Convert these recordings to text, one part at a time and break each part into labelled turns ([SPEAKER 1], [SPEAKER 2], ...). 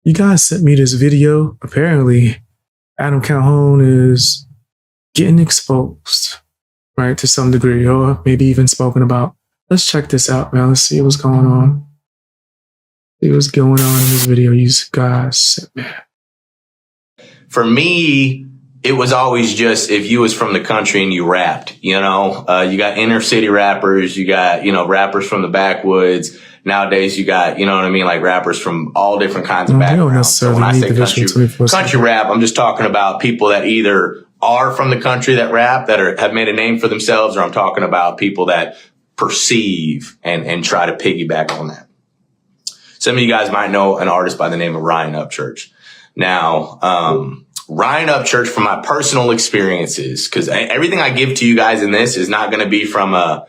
[SPEAKER 1] you guys sent me this video. Apparently, Adam Calhoun is getting exposed, right, to some degree, or maybe even spoken about. Let's check this out, man. Let's see what's going on. See what's going on in this video you guys sent me.
[SPEAKER 2] For me, it was always just if you was from the country and you rapped, you know, you got inner city rappers, you got, you know, rappers from the backwoods. Nowadays, you got, you know what I mean, like rappers from all different kinds of backgrounds. So when I say country rap, I'm just talking about people that either are from the country that rap, that have made a name for themselves, or I'm talking about people that perceive and try to piggyback on that. Some of you guys might know an artist by the name of Ryan Upchurch. Now, Ryan Upchurch, from my personal experiences, because everything I give to you guys in this is not going to be from a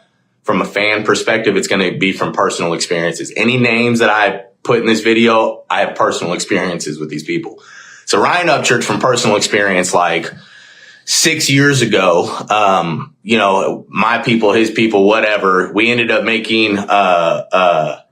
[SPEAKER 2] fan perspective. It's going to be from personal experiences. Any names that I put in this video, I have personal experiences with these people. So Ryan Upchurch, from personal experience, like 6 years ago, you know, my people, his people, whatever, we ended up making a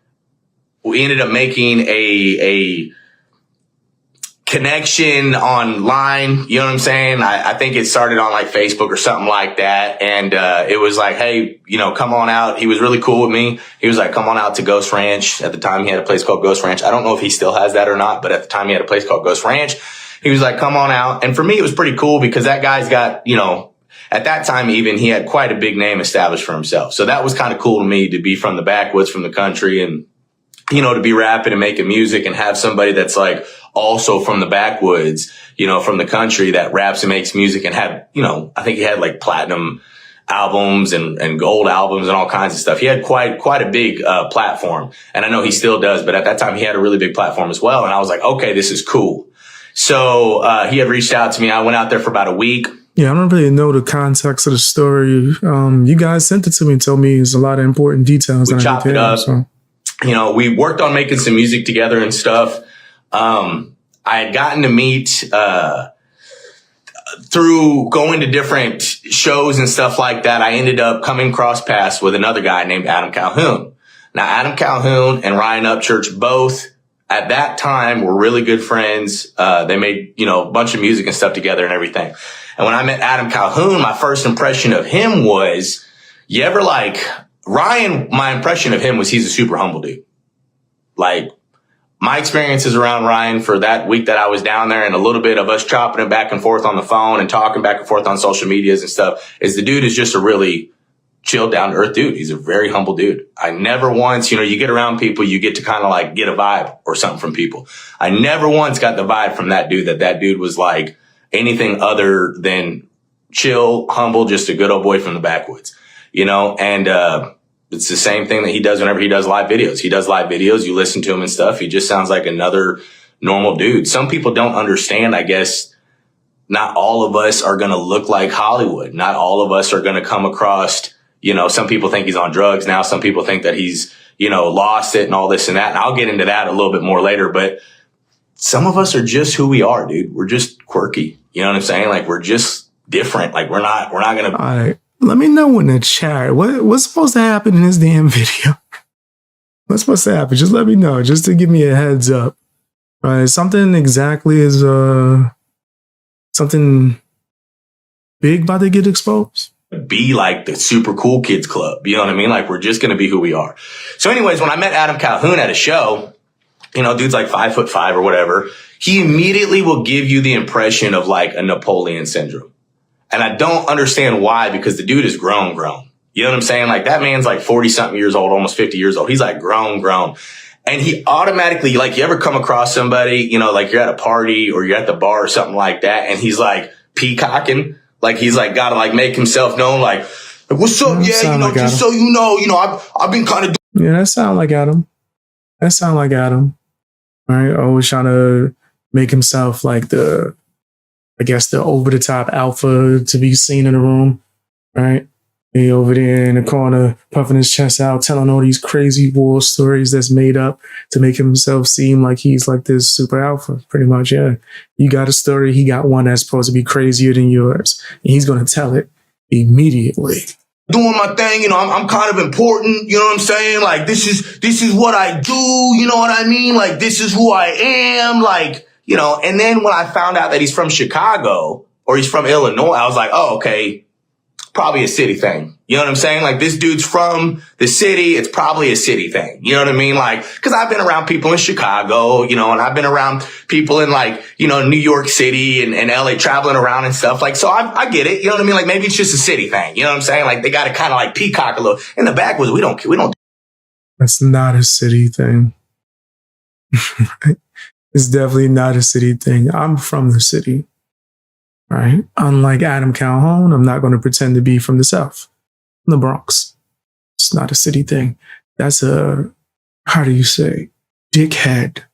[SPEAKER 2] connection online. You know what I'm saying? I think it started on like Facebook or something like that. And, it was like, hey, you know, come on out. He was really cool with me. He was like, come on out to Ghost Ranch. At the time he had a place called Ghost Ranch. I don't know if he still has that or not, but at the time he had a place called Ghost Ranch. He was like, come on out. And for me, it was pretty cool because that guy's got, you know, at that time, even he had quite a big name established for himself. So that was kind of cool to me to be from the backwoods, from the country, and, you know, to be rapping and making music and have somebody that's like also from the backwoods, you know, from the country that raps and makes music and had, you know, I think he had like platinum albums and gold albums and all kinds of stuff. He had quite a big platform, and I know he still does, but at that time he had a really big platform as well. And I was like, okay, this is cool. So he had reached out to me. I went out there for about a week.
[SPEAKER 1] Yeah, I don't really know the context of the story. You guys sent it to me and told me there's a lot of important details.
[SPEAKER 2] We chopped it up. So. You know, we worked on making some music together and stuff. I had gotten to meet, through going to different shows and stuff like that. I ended up coming cross paths with another guy named Adam Calhoun. Now, Adam Calhoun and Ryan Upchurch both at that time were really good friends. They made, you know, a bunch of music and stuff together and everything. And when I met Adam Calhoun, my first impression of him was, you ever like, Ryan, my impression of him was he's a super humble dude. Like, my experiences around Ryan for that week that I was down there and a little bit of us chopping it back and forth on the phone and talking back and forth on social medias and stuff is the dude is just a really chill, down to earth dude. He's a very humble dude. I never once, you know, you get around people, you get to kind of like get a vibe or something from people. I never once got the vibe from that dude that dude was like anything other than chill, humble, just a good old boy from the backwoods, you know? And, it's the same thing that he does whenever he does live videos. He does live videos. You listen to him and stuff. He just sounds like another normal dude. Some people don't understand, I guess, not all of us are going to look like Hollywood. Not all of us are going to come across, you know, some people think he's on drugs now. Some people think that he's, you know, lost it and all this and that. And I'll get into that a little bit more later. But some of us are just who we are, dude. We're just quirky. You know what I'm saying? Like, we're just different. Like, we're not going to.
[SPEAKER 1] All right. Let me know in the chat. What's supposed to happen in this damn video? What's supposed to happen? Just let me know, just to give me a heads up. All right, something exactly is something big about to get exposed.
[SPEAKER 2] Be like the super cool kids club. You know what I mean? Like, we're just going to be who we are. So anyways, when I met Adam Calhoun at a show, you know, dude's like 5'5" or whatever. He immediately will give you the impression of like a Napoleon syndrome. And I don't understand why, because the dude is grown. You know what I'm saying? Like, that man's like 40 something years old, almost 50 years old. He's like grown. And he automatically, like, you ever come across somebody, you know, like you're at a party or you're at the bar or something like that, and he's like peacocking, like he's like got to like make himself known, like what's up? Yeah, you know, like just Adam. So you know, I've been kind of.
[SPEAKER 1] Yeah, that sound like Adam. All right, always trying to make himself like the over-the-top alpha to be seen in the room, right? He over there in the corner, puffing his chest out, telling all these crazy war stories that's made up to make himself seem like he's like this super alpha, pretty much, yeah. You got a story, he got one that's supposed to be crazier than yours, and he's going to tell it immediately.
[SPEAKER 2] doing my thing, you know, I'm kind of important, you know what I'm saying? Like, this is what I do, you know what I mean? Like, this is who I am, like, you know, and then when I found out that he's from Chicago or he's from Illinois, I was like, oh, okay, probably a city thing. You know what I'm saying? Like, this dude's from the city. It's probably a city thing. You know what I mean? Like, cause I've been around people in Chicago, you know, and I've been around people in like, you know, New York City and LA traveling around and stuff. Like, so I get it. You know what I mean? Like, maybe it's just a city thing. You know what I'm saying? Like, they got to kind of like peacock a little. In the backwoods, we don't.
[SPEAKER 1] It's not a city thing. It's definitely not a city thing. I'm from the city. Right? Unlike Adam Calhoun, I'm not going to pretend to be from the South, from the Bronx. It's not a city thing. That's a, how do you say, dickhead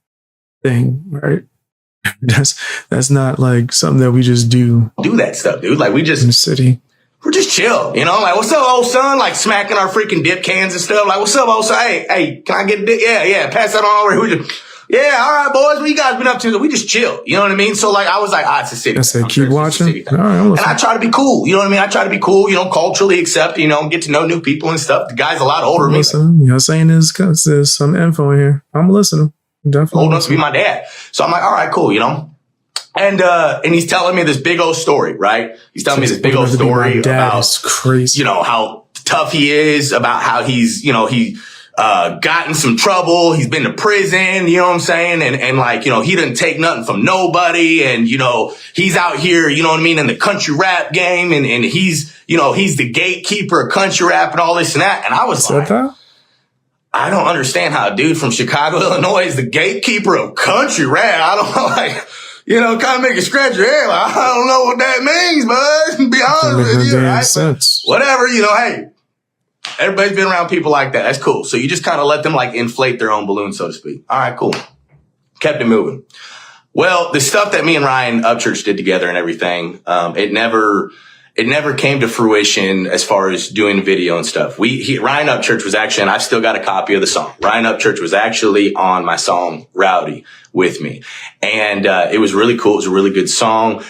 [SPEAKER 1] thing, right? That's not like something that we just do
[SPEAKER 2] that stuff, dude. Like, we just
[SPEAKER 1] in the city.
[SPEAKER 2] We're just chill, you know? Like, what's up, old son? Like, smacking our freaking dip cans and stuff. Like, what's up, old son? Hey, can I get a dip? Yeah, pass that on over here. Yeah, all right, boys. What you guys been up to? We just chill. You know what I mean? So, like, I was like, it's a city.
[SPEAKER 1] I said, keep watching. All right,
[SPEAKER 2] and I try to be cool. You know what I mean? I try to be cool, you know, culturally accept, you know, get to know new people and stuff. The guy's a lot older than me.
[SPEAKER 1] Listen, you're saying this because there's some info in here. I'm listening. Definitely.
[SPEAKER 2] Old enough to be my dad. So I'm like, all right, cool, you know? And he's telling me this big old story, right? He's telling me this big old story about,
[SPEAKER 1] crazy.
[SPEAKER 2] You know, how tough he is, about how he's, you know, got in some trouble. He's been to prison, you know what I'm saying? And like, you know, he didn't take nothing from nobody. And, you know, he's out here, you know what I mean, in the country rap game. And he's, you know, he's the gatekeeper of country rap and all this and that. And I was like, I don't understand how a dude from Chicago, Illinois is the gatekeeper of country rap. I don't know, like, you know, kind of make it scratch your head. Like, I don't know what that means, bud. Be honest with you, right?
[SPEAKER 1] Sense.
[SPEAKER 2] Whatever, you know, hey. Everybody's been around people like that. That's cool. So you just kind of let them like inflate their own balloon, so to speak. All right, cool. Kept it moving. Well, the stuff that me and Ryan Upchurch did together and everything, it never came to fruition as far as doing video and stuff. Ryan Upchurch was actually, and I've still got a copy of the song. Ryan Upchurch was actually on my song Rowdy with me. And, it was really cool. It was a really good song.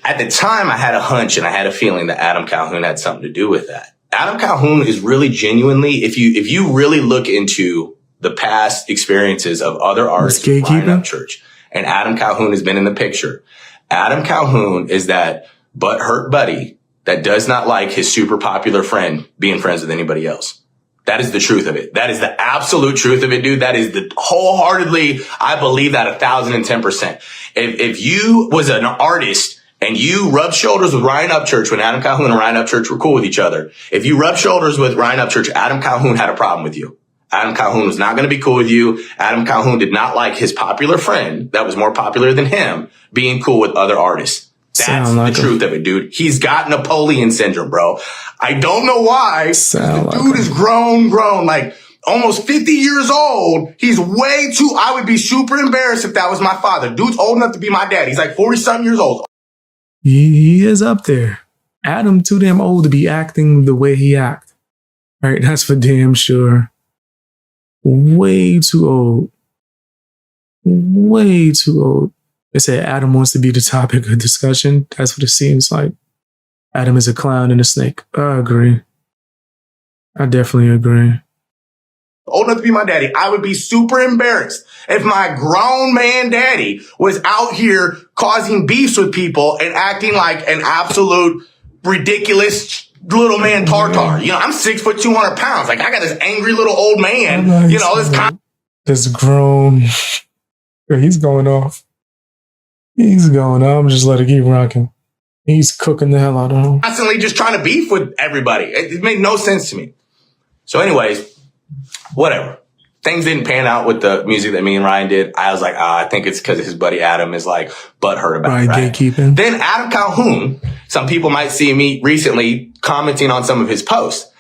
[SPEAKER 2] At the time, I had a hunch and I had a feeling that Adam Calhoun had something to do with that. Adam Calhoun is really genuinely, if you really look into the past experiences of other artists, Ryan Upchurch, and Adam Calhoun has been in the picture. Adam Calhoun is that butthurt buddy that does not like his super popular friend being friends with anybody else. That is the truth of it. That is the absolute truth of it, dude. That is the wholeheartedly, I believe that 1,010%. If you was an artist and you rubbed shoulders with Ryan Upchurch when Adam Calhoun and Ryan Upchurch were cool with each other, if you rubbed shoulders with Ryan Upchurch, Adam Calhoun had a problem with you. Adam Calhoun was not going to be cool with you. Adam Calhoun did not like his popular friend that was more popular than him being cool with other artists. That's the truth of it, dude. He's got Napoleon syndrome, bro. I don't know why. The dude is grown, like almost 50 years old. He's way too, I would be super embarrassed if that was my father. Dude's old enough to be my dad. He's like 40-something years old.
[SPEAKER 1] He is up there. Adam too damn old to be acting the way he act. Right, that's for damn sure. Way too old. Way too old. They say Adam wants to be the topic of discussion. That's what it seems like. Adam is a clown and a snake. I agree. I definitely agree.
[SPEAKER 2] Old enough to be my daddy, I would be super embarrassed if my grown man daddy was out here causing beefs with people and acting like an absolute ridiculous little man tartar. You know, I'm 6 foot 200 pounds. Like, I got this angry little old man, you know,
[SPEAKER 1] this grown. He's going off. He's going off. I'm just letting it keep rocking. He's cooking the hell out of him.
[SPEAKER 2] Constantly just trying to beef with everybody. It made no sense to me. So anyways, whatever. Things didn't pan out with the music that me and Ryan did. I was like, I think it's because his buddy Adam is like butthurt about it. Right?
[SPEAKER 1] Gatekeeping.
[SPEAKER 2] Then Adam Calhoun, some people might see me recently commenting on some of his posts.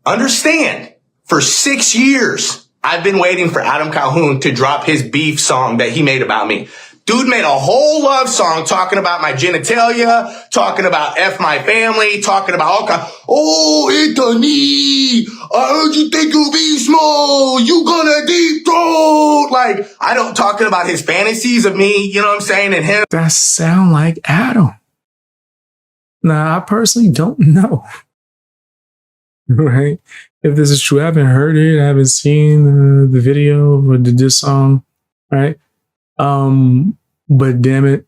[SPEAKER 2] Understand, for 6 years, I've been waiting for Adam Calhoun to drop his beef song that he made about me. Dude made a whole love song talking about my genitalia, talking about F my family, talking about all kinds. Oh, Anthony, I heard you think you be small. You gonna deep throat. Like, I don't, talking about his fantasies of me, you know what I'm saying, and him.
[SPEAKER 1] That sound like Adam. Now, I personally don't know. right? If this is true, I haven't heard it, I haven't seen the video or the diss song, right? But damn it,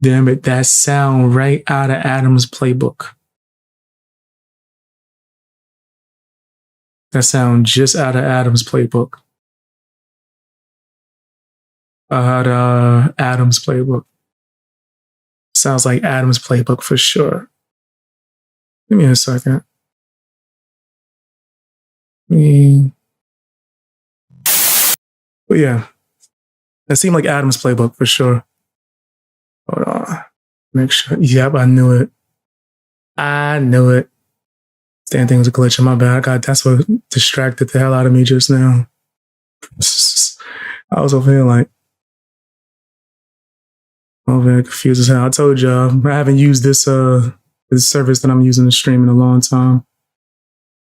[SPEAKER 1] that sound right out of Adam's playbook. That sound just out of Adam's playbook. Out of Adam's playbook. Sounds like Adam's playbook for sure. Give me a second. But yeah, that seemed like Adam's playbook for sure. Hold on. Make sure. Yep, I knew it. Damn thing was a glitch in my bad. God, that's what distracted the hell out of me just now. I was over here like, very confused as hell. I told y'all I haven't used this service that I'm using to stream in a long time.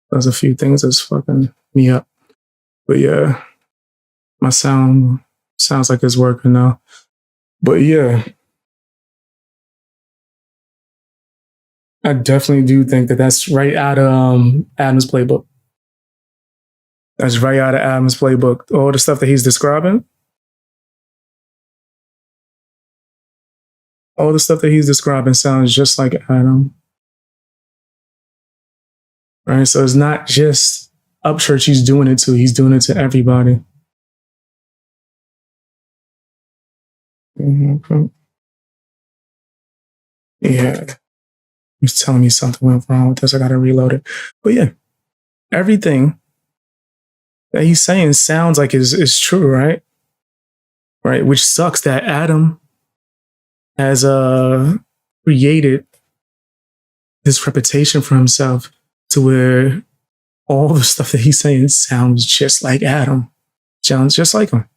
[SPEAKER 1] There's a few things that's fucking me up. But yeah, my sound sounds like it's working now. But yeah, I definitely do think that that's right out of Adam's playbook. That's right out of Adam's playbook. All the stuff that he's describing. All the stuff that he's describing sounds just like Adam. Right? So it's not just Upchurch he's doing it to. He's doing it to everybody. Mm-hmm. Yeah. He's telling me something went wrong with this. I got to reload it. But yeah, everything that he's saying sounds like is true, right? Right? Which sucks that Adam has created this reputation for himself to where all the stuff that he's saying sounds just like Adam. Sounds just like him.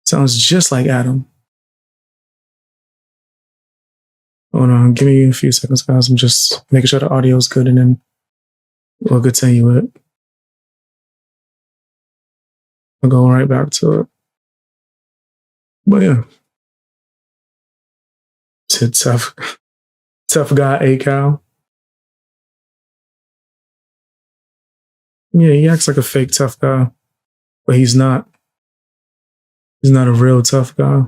[SPEAKER 1] Sounds just like Adam. Hold on, give me a few seconds, guys. I'm just making sure the audio is good and then we'll continue it. I'll go right back to it. But yeah. It's a tough guy, A-Cal. Yeah, he acts like a fake tough guy, but he's not. He's not a real tough guy.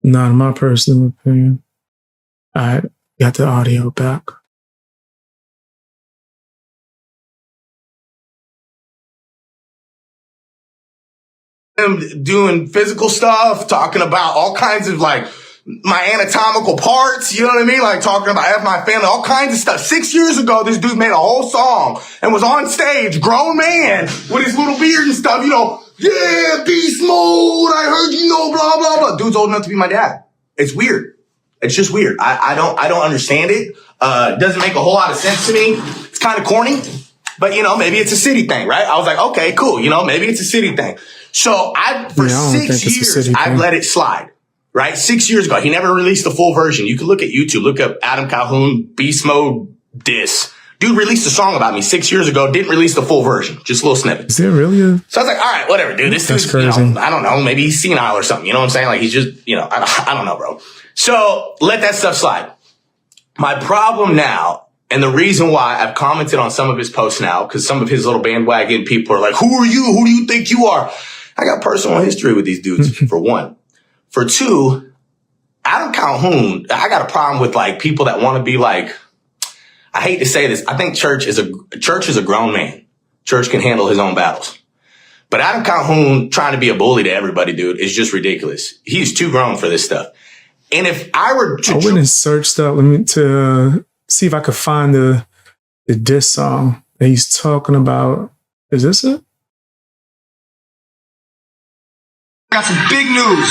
[SPEAKER 1] Not in my personal opinion. I got the audio back.
[SPEAKER 2] Him doing physical stuff, talking about all kinds of like my anatomical parts, you know what I mean? Like talking about F my family, all kinds of stuff. 6 years ago, this dude made a whole song and was on stage, grown man with his little beard and stuff, you know, yeah, beast mode, I heard you know, blah, blah, blah. Dude's old enough to be my dad. It's weird. It's just weird. I don't understand it. It doesn't make a whole lot of sense to me. It's kind of corny, but you know, maybe it's a city thing, right? I was like, okay, cool. You know, maybe it's a city thing. So for 6 years, I've let it slide, right? 6 years ago, he never released the full version. You can look at YouTube, look up Adam Calhoun, Beast Mode, Diss. Dude released a song about me 6 years ago, didn't release the full version, just a little snippet.
[SPEAKER 1] Is it really?
[SPEAKER 2] So I was like, all right, whatever, dude. This is crazy. You know, I don't know, maybe he's senile or something. You know what I'm saying? Like he's just, you know, I don't know, bro. So let that stuff slide. My problem now, and the reason why I've commented on some of his posts now, because some of his little bandwagon people are like, who are you? Who do you think you are? I got personal history with these dudes, for one. For two, Adam Calhoun, I got a problem with like people that want to be like, I hate to say this. I think Church is a grown man. Church can handle his own battles. But Adam Calhoun trying to be a bully to everybody, dude, is just ridiculous. He's too grown for this stuff. And if I were to...
[SPEAKER 1] I went and searched up to see if I could find the diss song that he's talking about. Is this it?
[SPEAKER 3] I got some big news.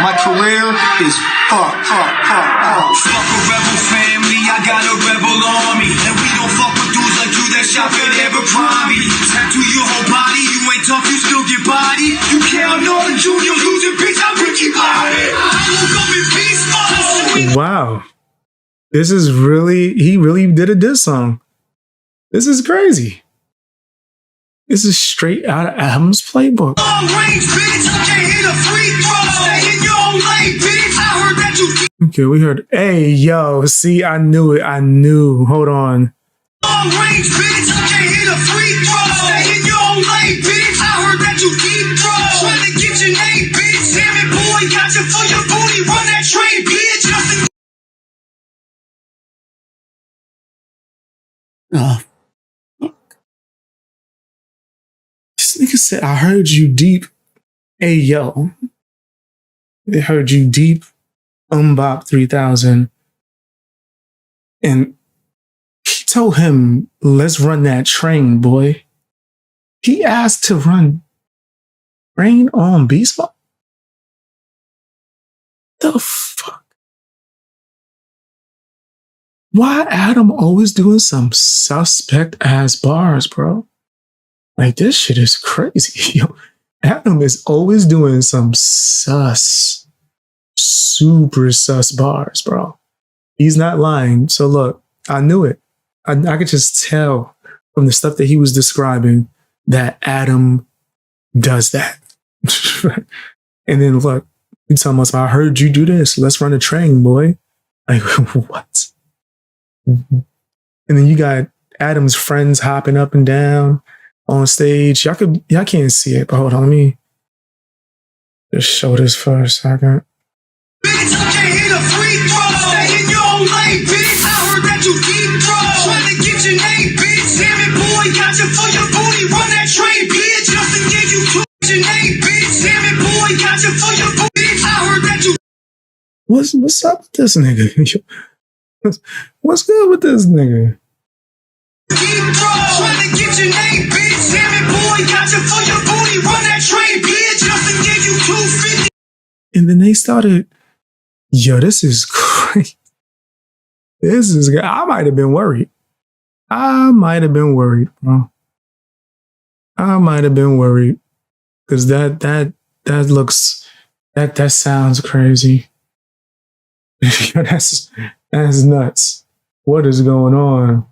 [SPEAKER 3] My career is fuck. Fuck a rebel family, I got a rebel army. And we don't fuck with dudes like you that shop at Abercrombie. Tattoo your whole body, you ain't tough, you still get body. You can't know the junior losing bitch, I'm Ricky Bobby. I woke up in peace,
[SPEAKER 1] wow. This is he really did a diss song. This is crazy. This is straight out of Adam's playbook. good. We heard, hey, yo, see, I knew it. I knew. Hold on.
[SPEAKER 3] Long range, bitch, I can't hit a free throw. Stay in your own lane, bitch. I heard that you deep throw. Trying to get your name, bitch. Damn it, boy, got you for your booty. Run that train, bitch. Justin.
[SPEAKER 1] Oh, this nigga said, I heard you deep. Hey, yo. They heard you deep. Umbop 3000. And he told him, let's run that train, boy. He asked to run train on Beast Mode? The fuck? Why Adam always doing some suspect ass bars, bro? Like, this shit is crazy. Yo, Adam is always doing some super sus bars, bro. He's not lying. So look, I knew it. I could just tell from the stuff that he was describing that Adam does that. And then look, you telling us, I heard you do this. Let's run a train, boy. Like, what? And then you got Adam's friends hopping up and down on stage. Y'all can't see it, but hold on, let me just show this for a second.
[SPEAKER 3] Bitch, I can't hit a free throw. Stay in your own lane, bitch. I heard that you deep throw. Trying to get your name, bitch. Damn it, boy, got you for your booty. Run that train, bitch. Justin gave you two. Your name, bitch. Damn it, boy, got you for your booty. I heard that you.
[SPEAKER 1] What's up with this nigga? What's good with this nigga?
[SPEAKER 3] Deep throw. Trying to get your name, bitch. Damn it, boy, got you for your booty. Run that train, bitch. Justin gave you 250.
[SPEAKER 1] And then they started, yo, this is crazy. This is, I might have been worried. Bro. I might have been worried. Because that looks, that sounds crazy. That's nuts. What is going on?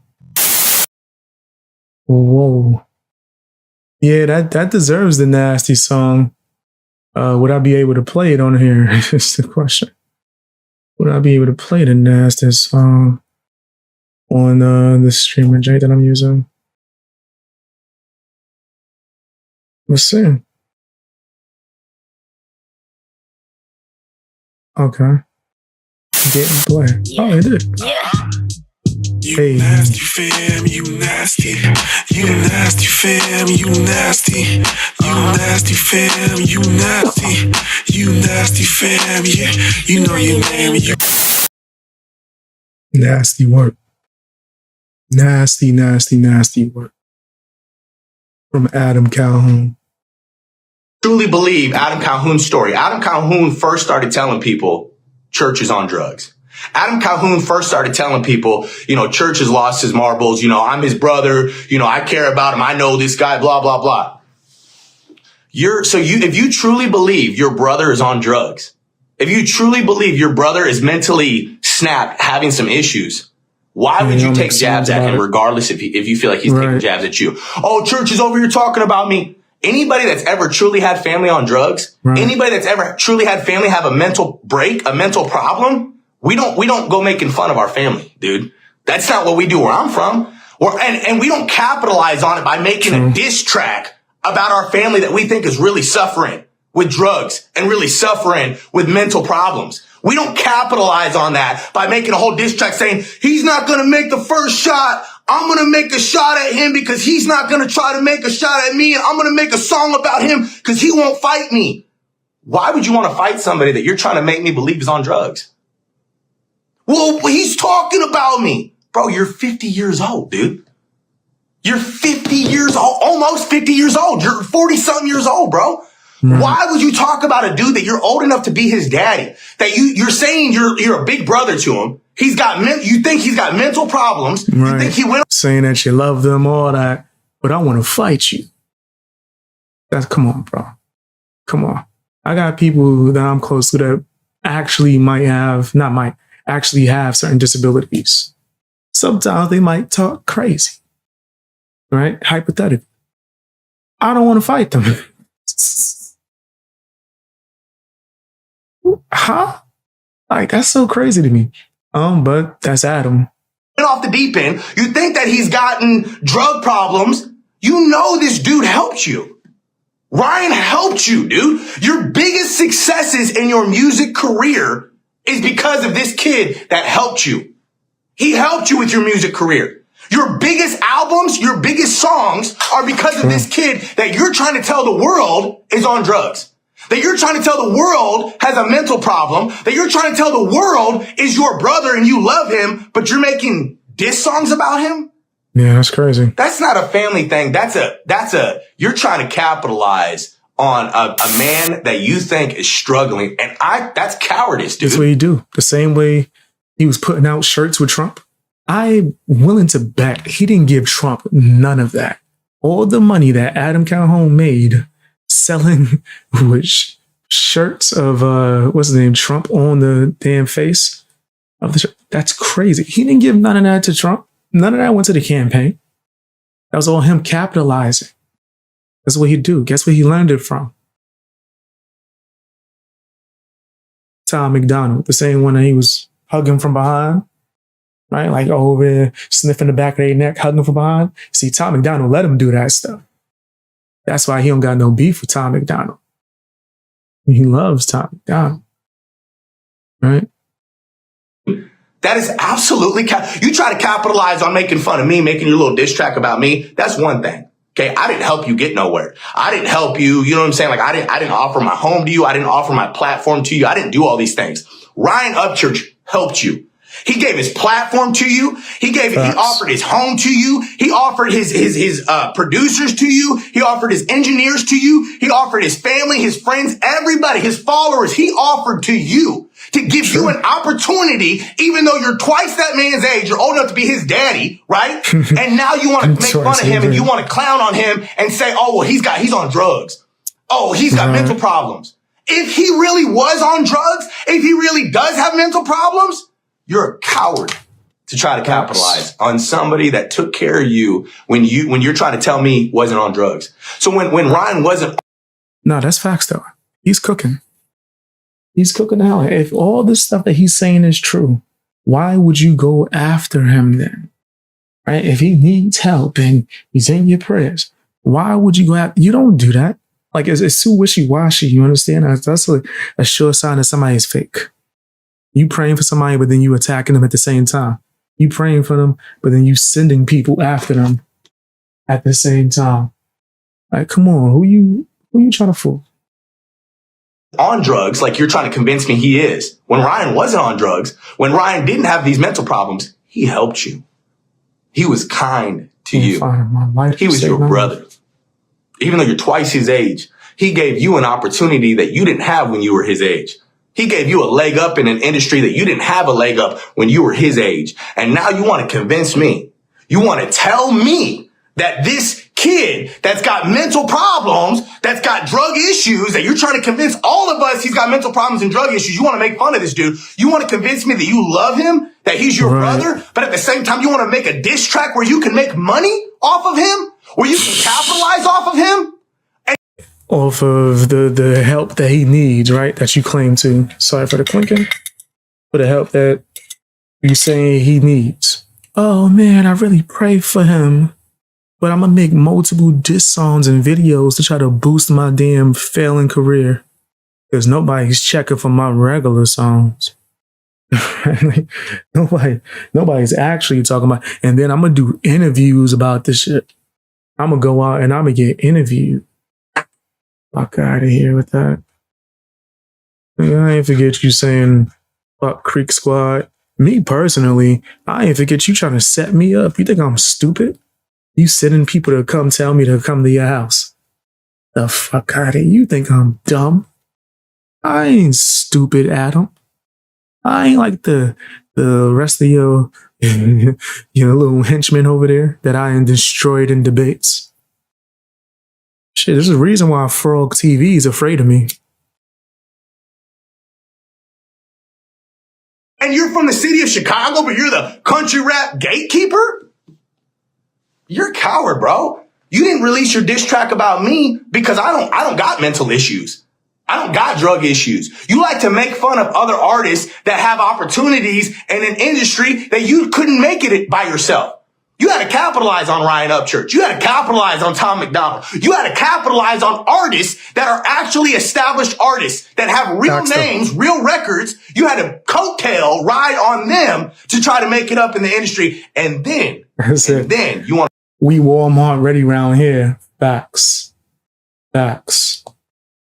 [SPEAKER 1] Whoa. Yeah, that deserves the nasty song. Would I be able to play it on here? Is the question. Would I be able to play the nasty song on the streamer J that I'm using? Let's see. Okay. Didn't play. Oh, it did.
[SPEAKER 3] Yeah.
[SPEAKER 4] You
[SPEAKER 1] Hey.
[SPEAKER 4] nasty fam, you nasty. You nasty fam, you nasty. You nasty fam, you nasty. You nasty fam, yeah. You know your name. You
[SPEAKER 1] Nasty work. Nasty work. From Adam Calhoun.
[SPEAKER 2] Truly believe Adam Calhoun's story. Adam Calhoun first started telling people church is on drugs. Adam Calhoun first started telling people, church has lost his marbles. I'm his brother. I care about him. I know this guy, blah, blah, blah. If you truly believe your brother is on drugs, if you truly believe your brother is mentally snapped, having some issues, why would you take jabs at him regardless if you feel like he's taking jabs at you? Oh, church is over here talking about me. Anybody that's ever truly had family on drugs, anybody that's ever truly had family have a mental break, a mental problem, we don't go making fun of our family, dude. That's not what we do where I'm from. And we don't capitalize on it by making a diss track about our family that we think is really suffering with drugs and really suffering with mental problems. We don't capitalize on that by making a whole diss track saying, he's not going to make the first shot. I'm going to make a shot at him because he's not going to try to make a shot at me. And I'm going to make a song about him because he won't fight me. Why would you want to fight somebody that you're trying to make me believe is on drugs? Well, he's talking about me. Bro, you're 50 years old, dude. You're 50 years old, almost 50 years old. You're 40 something years old, bro. Why would you talk about a dude that you're old enough to be his daddy? That you're saying you're a big brother to him. You think he's got mental problems. You think he went
[SPEAKER 1] saying that you love them, all that, but I want to fight you. Come on, bro. Come on. I got people that I'm close to that actually actually have certain disabilities. Sometimes they might talk crazy, right? Hypothetically. I don't want to fight them. Huh? Like, that's so crazy to me. But that's Adam.
[SPEAKER 2] Off the deep end. You think that he's gotten drug problems. You know this dude helped you. Ryan helped you, dude. Your biggest successes in your music career is because of this kid that helped you. He helped you with your music career. Your biggest albums, your biggest songs are because of this kid that you're trying to tell the world is on drugs. That you're trying to tell the world has a mental problem. That you're trying to tell the world is your brother and you love him, but you're making diss songs about him.
[SPEAKER 1] Yeah, that's crazy.
[SPEAKER 2] That's not a family thing. You're trying to capitalize on a man that you think is struggling. And that's cowardice, dude.
[SPEAKER 1] That's what you do. The same way he was putting out shirts with Trump. I'm willing to bet he didn't give Trump none of that. All the money that Adam Calhoun made selling which shirts of what's his name, Trump on the damn face of the shirt. That's crazy. He didn't give none of that to Trump. None of that went to the campaign. That was all him capitalizing. That's what he do. Guess where he learned it from? Tom McDonald, the same one that he was hugging from behind, right? Like over there, sniffing the back of their neck, hugging from behind. See, Tom McDonald let him do that stuff. That's why he don't got no beef with Tom McDonald. He loves Tom McDonald, right?
[SPEAKER 2] That is absolutely, you try to capitalize on making fun of me, making your little diss track about me. That's one thing. Okay. I didn't help you get nowhere. I didn't help you. You know what I'm saying? Like I didn't offer my home to you. I didn't offer my platform to you. I didn't do all these things. Ryan Upchurch helped you. He gave his platform to you. He offered his home to you. He offered his producers to you. He offered his engineers to you. He offered his family, his friends, everybody, his followers. He offered to you to give you an opportunity, even though you're twice that man's age. You're old enough to be his daddy, right? And now you want to make fun of him and you want to clown on him and say, oh, well, he's on drugs. Oh, he's got mental problems. If he really was on drugs, if he really does have mental problems, you're a coward to try to capitalize on somebody that took care of you when you're trying to tell me wasn't on drugs. So when Ryan wasn't.
[SPEAKER 1] No, that's facts though. He's cooking. He's cooking the hell. If all this stuff that he's saying is true, why would you go after him then? Right? If he needs help and he's in your prayers, why would you go after? You don't do that. Like it's too wishy-washy. You understand? That's a sure sign that somebody is fake. You praying for somebody, but then you attacking them at the same time. You praying for them, but then you sending people after them at the same time. Like, come on, who you trying to fool?
[SPEAKER 2] On drugs, like you're trying to convince me he is. When Ryan wasn't on drugs, when Ryan didn't have these mental problems, he helped you. He was kind to you. He was your brother. Even though you're twice his age, he gave you an opportunity that you didn't have when you were his age. He gave you a leg up in an industry that you didn't have a leg up when you were his age. And now you want to convince me. You want to tell me that this kid that's got mental problems, that's got drug issues, that you're trying to convince all of us he's got mental problems and drug issues. You want to make fun of this dude. You want to convince me that you love him, that he's your brother, but at the same time, you want to make a diss track where you can make money off of him, where you can capitalize off of him.
[SPEAKER 1] Off of the help that he needs, right? That you claim to. Sorry for the clinking. For the help that you're saying he needs. Oh man, I really pray for him. But I'm going to make multiple diss songs and videos to try to boost my damn failing career. Because nobody's checking for my regular songs. Nobody's actually talking about. And then I'm going to do interviews about this shit. I'm going to go out and I'm going to get interviewed. Fuck out of here with that. I ain't forget you saying fuck Creek Squad. Me personally, I ain't forget you trying to set me up. You think I'm stupid? You sending people to come tell me to come to your house. The fuck out of here. You think I'm dumb? I ain't stupid, Adam. I ain't like the rest of your little henchmen over there that I ain't destroyed in debates. Shit, there's a reason why Frog TV is afraid of me.
[SPEAKER 2] And you're from the city of Chicago, but you're the country rap gatekeeper? You're a coward, bro. You didn't release your diss track about me because I don't got mental issues. I don't got drug issues. You like to make fun of other artists that have opportunities in an industry that you couldn't make it by yourself. You had to capitalize on Ryan Upchurch. You had to capitalize on Tom McDonald. You had to capitalize on artists that are actually established artists that have real names, real records. You had to coattail, ride on them to try to make it up in the industry. And then you want
[SPEAKER 1] we Walmart ready round here. Facts.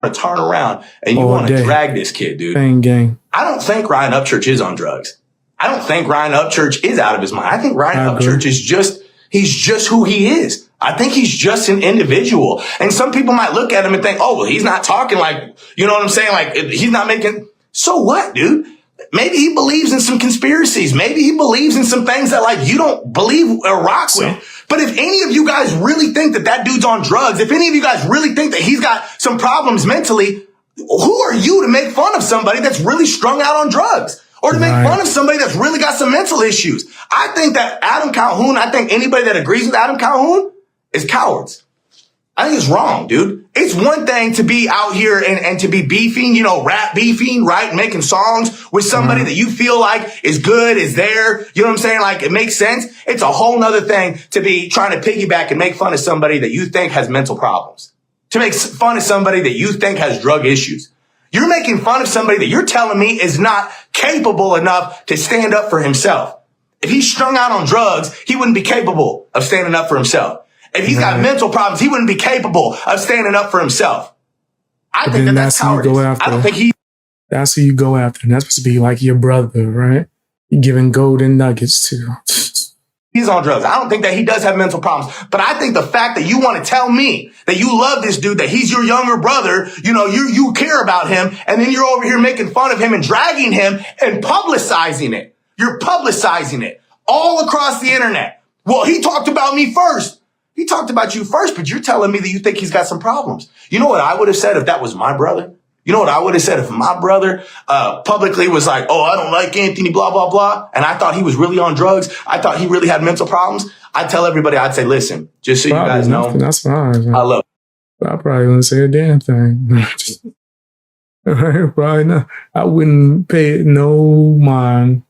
[SPEAKER 2] to turn around and you want to drag this kid, dude.
[SPEAKER 1] Gang.
[SPEAKER 2] I don't think Ryan Upchurch is on drugs. I don't think Ryan Upchurch is out of his mind. I think Ryan Upchurch is he's just who he is. I think he's just an individual. And some people might look at him and think, oh, well, he's not talking like, you know what I'm saying? Like he's not making, so what, dude? Maybe he believes in some conspiracies. Maybe he believes in some things that like you don't believe or rock with. But if any of you guys really think that that dude's on drugs, if any of you guys really think that he's got some problems mentally, who are you to make fun of somebody that's really strung out on drugs? Or to make fun of somebody that's really got some mental issues? I think that Adam Calhoun, I think anybody that agrees with Adam Calhoun is cowards. I think it's wrong, dude. It's one thing to be out here and to be beefing, you know, rap beefing, right? Making songs with somebody that you feel like is good, is there. You know what I'm saying? Like it makes sense. It's a whole nother thing to be trying to piggyback and make fun of somebody that you think has mental problems. To make fun of somebody that you think has drug issues. You're making fun of somebody that you're telling me is not capable enough to stand up for himself. If he's strung out on drugs, he wouldn't be capable of standing up for himself. If he's got mental problems, he wouldn't be capable of standing up for himself. I think that's cowardice. I don't think
[SPEAKER 1] that's who you go after. And that's supposed to be like your brother, right? You're giving golden nuggets to.
[SPEAKER 2] He's on drugs. I don't think that he does have mental problems. But I think the fact that you want to tell me that you love this dude, that he's your younger brother, you know, you care about him, and then you're over here making fun of him and dragging him and publicizing it. You're publicizing it all across the internet. Well, he talked about me first. He talked about you first, but you're telling me that you think he's got some problems. You know what I would have said if that was my brother? You know what I would have said if my brother publicly was like, oh, I don't like Anthony, blah, blah, blah. And I thought he was really on drugs. I thought he really had mental problems. I'd tell everybody, I'd say, listen, just so you guys know,
[SPEAKER 1] that's fine.
[SPEAKER 2] I love
[SPEAKER 1] you. I probably wouldn't say a damn thing. Probably not. I wouldn't pay it no mind.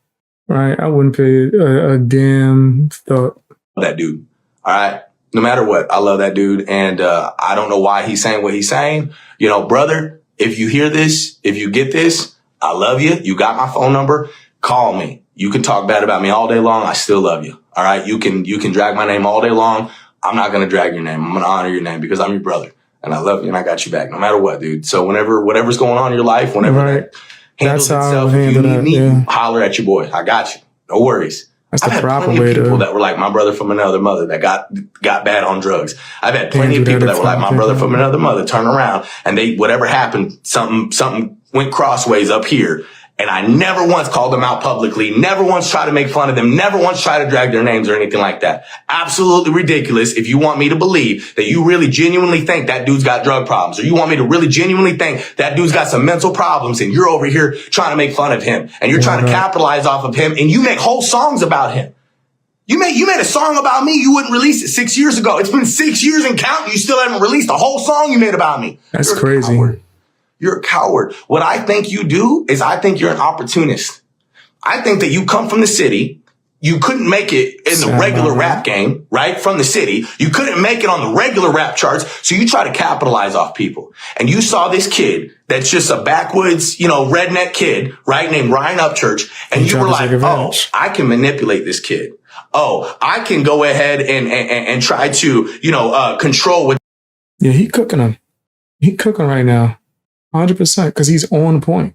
[SPEAKER 1] Right? I wouldn't pay it a damn thought.
[SPEAKER 2] That dude. All right. No matter what, I love that dude. And I don't know why he's saying what he's saying. You know, brother, if you hear this, if you get this, I love you. You got my phone number. Call me. You can talk bad about me all day long. I still love you. All right. You can drag my name all day long. I'm not going to drag your name. I'm going to honor your name because I'm your brother and I love you and I got you back no matter what, dude. So whatever's going on in your life, whenever that handles itself, if you need me, holler at your boy. I got you. No worries.
[SPEAKER 1] That's
[SPEAKER 2] I've had plenty of people that were like my brother from another mother that got bad on drugs. I've had plenty of people that were like my brother from another mother turn around and they, whatever happened, something went crossways up here. And I never once called them out publicly, never once tried to make fun of them, never once tried to drag their names or anything like that. Absolutely ridiculous if you want me to believe that you really genuinely think that dude's got drug problems, or you want me to really genuinely think that dude's got some mental problems and you're over here trying to make fun of him and you're trying to capitalize off of him and you make whole songs about him. You made a song about me. You wouldn't release it 6 years ago. It's been 6 years and counting. You still haven't released a whole song you made about me.
[SPEAKER 1] That's crazy.
[SPEAKER 2] You're a coward. What I think you do is I think you're an opportunist. I think that you come from the city. You couldn't make it in the regular rap game, right? From the city. You couldn't make it on the regular rap charts. So you try to capitalize off people. And you saw this kid that's just a backwoods, you know, redneck kid, right? Named Ryan Upchurch. And you were like, oh, I can manipulate this kid. Oh, I can go ahead and try to, you know, control what.
[SPEAKER 1] Yeah, he cooking him. He cooking right now. 100%, because he's on point.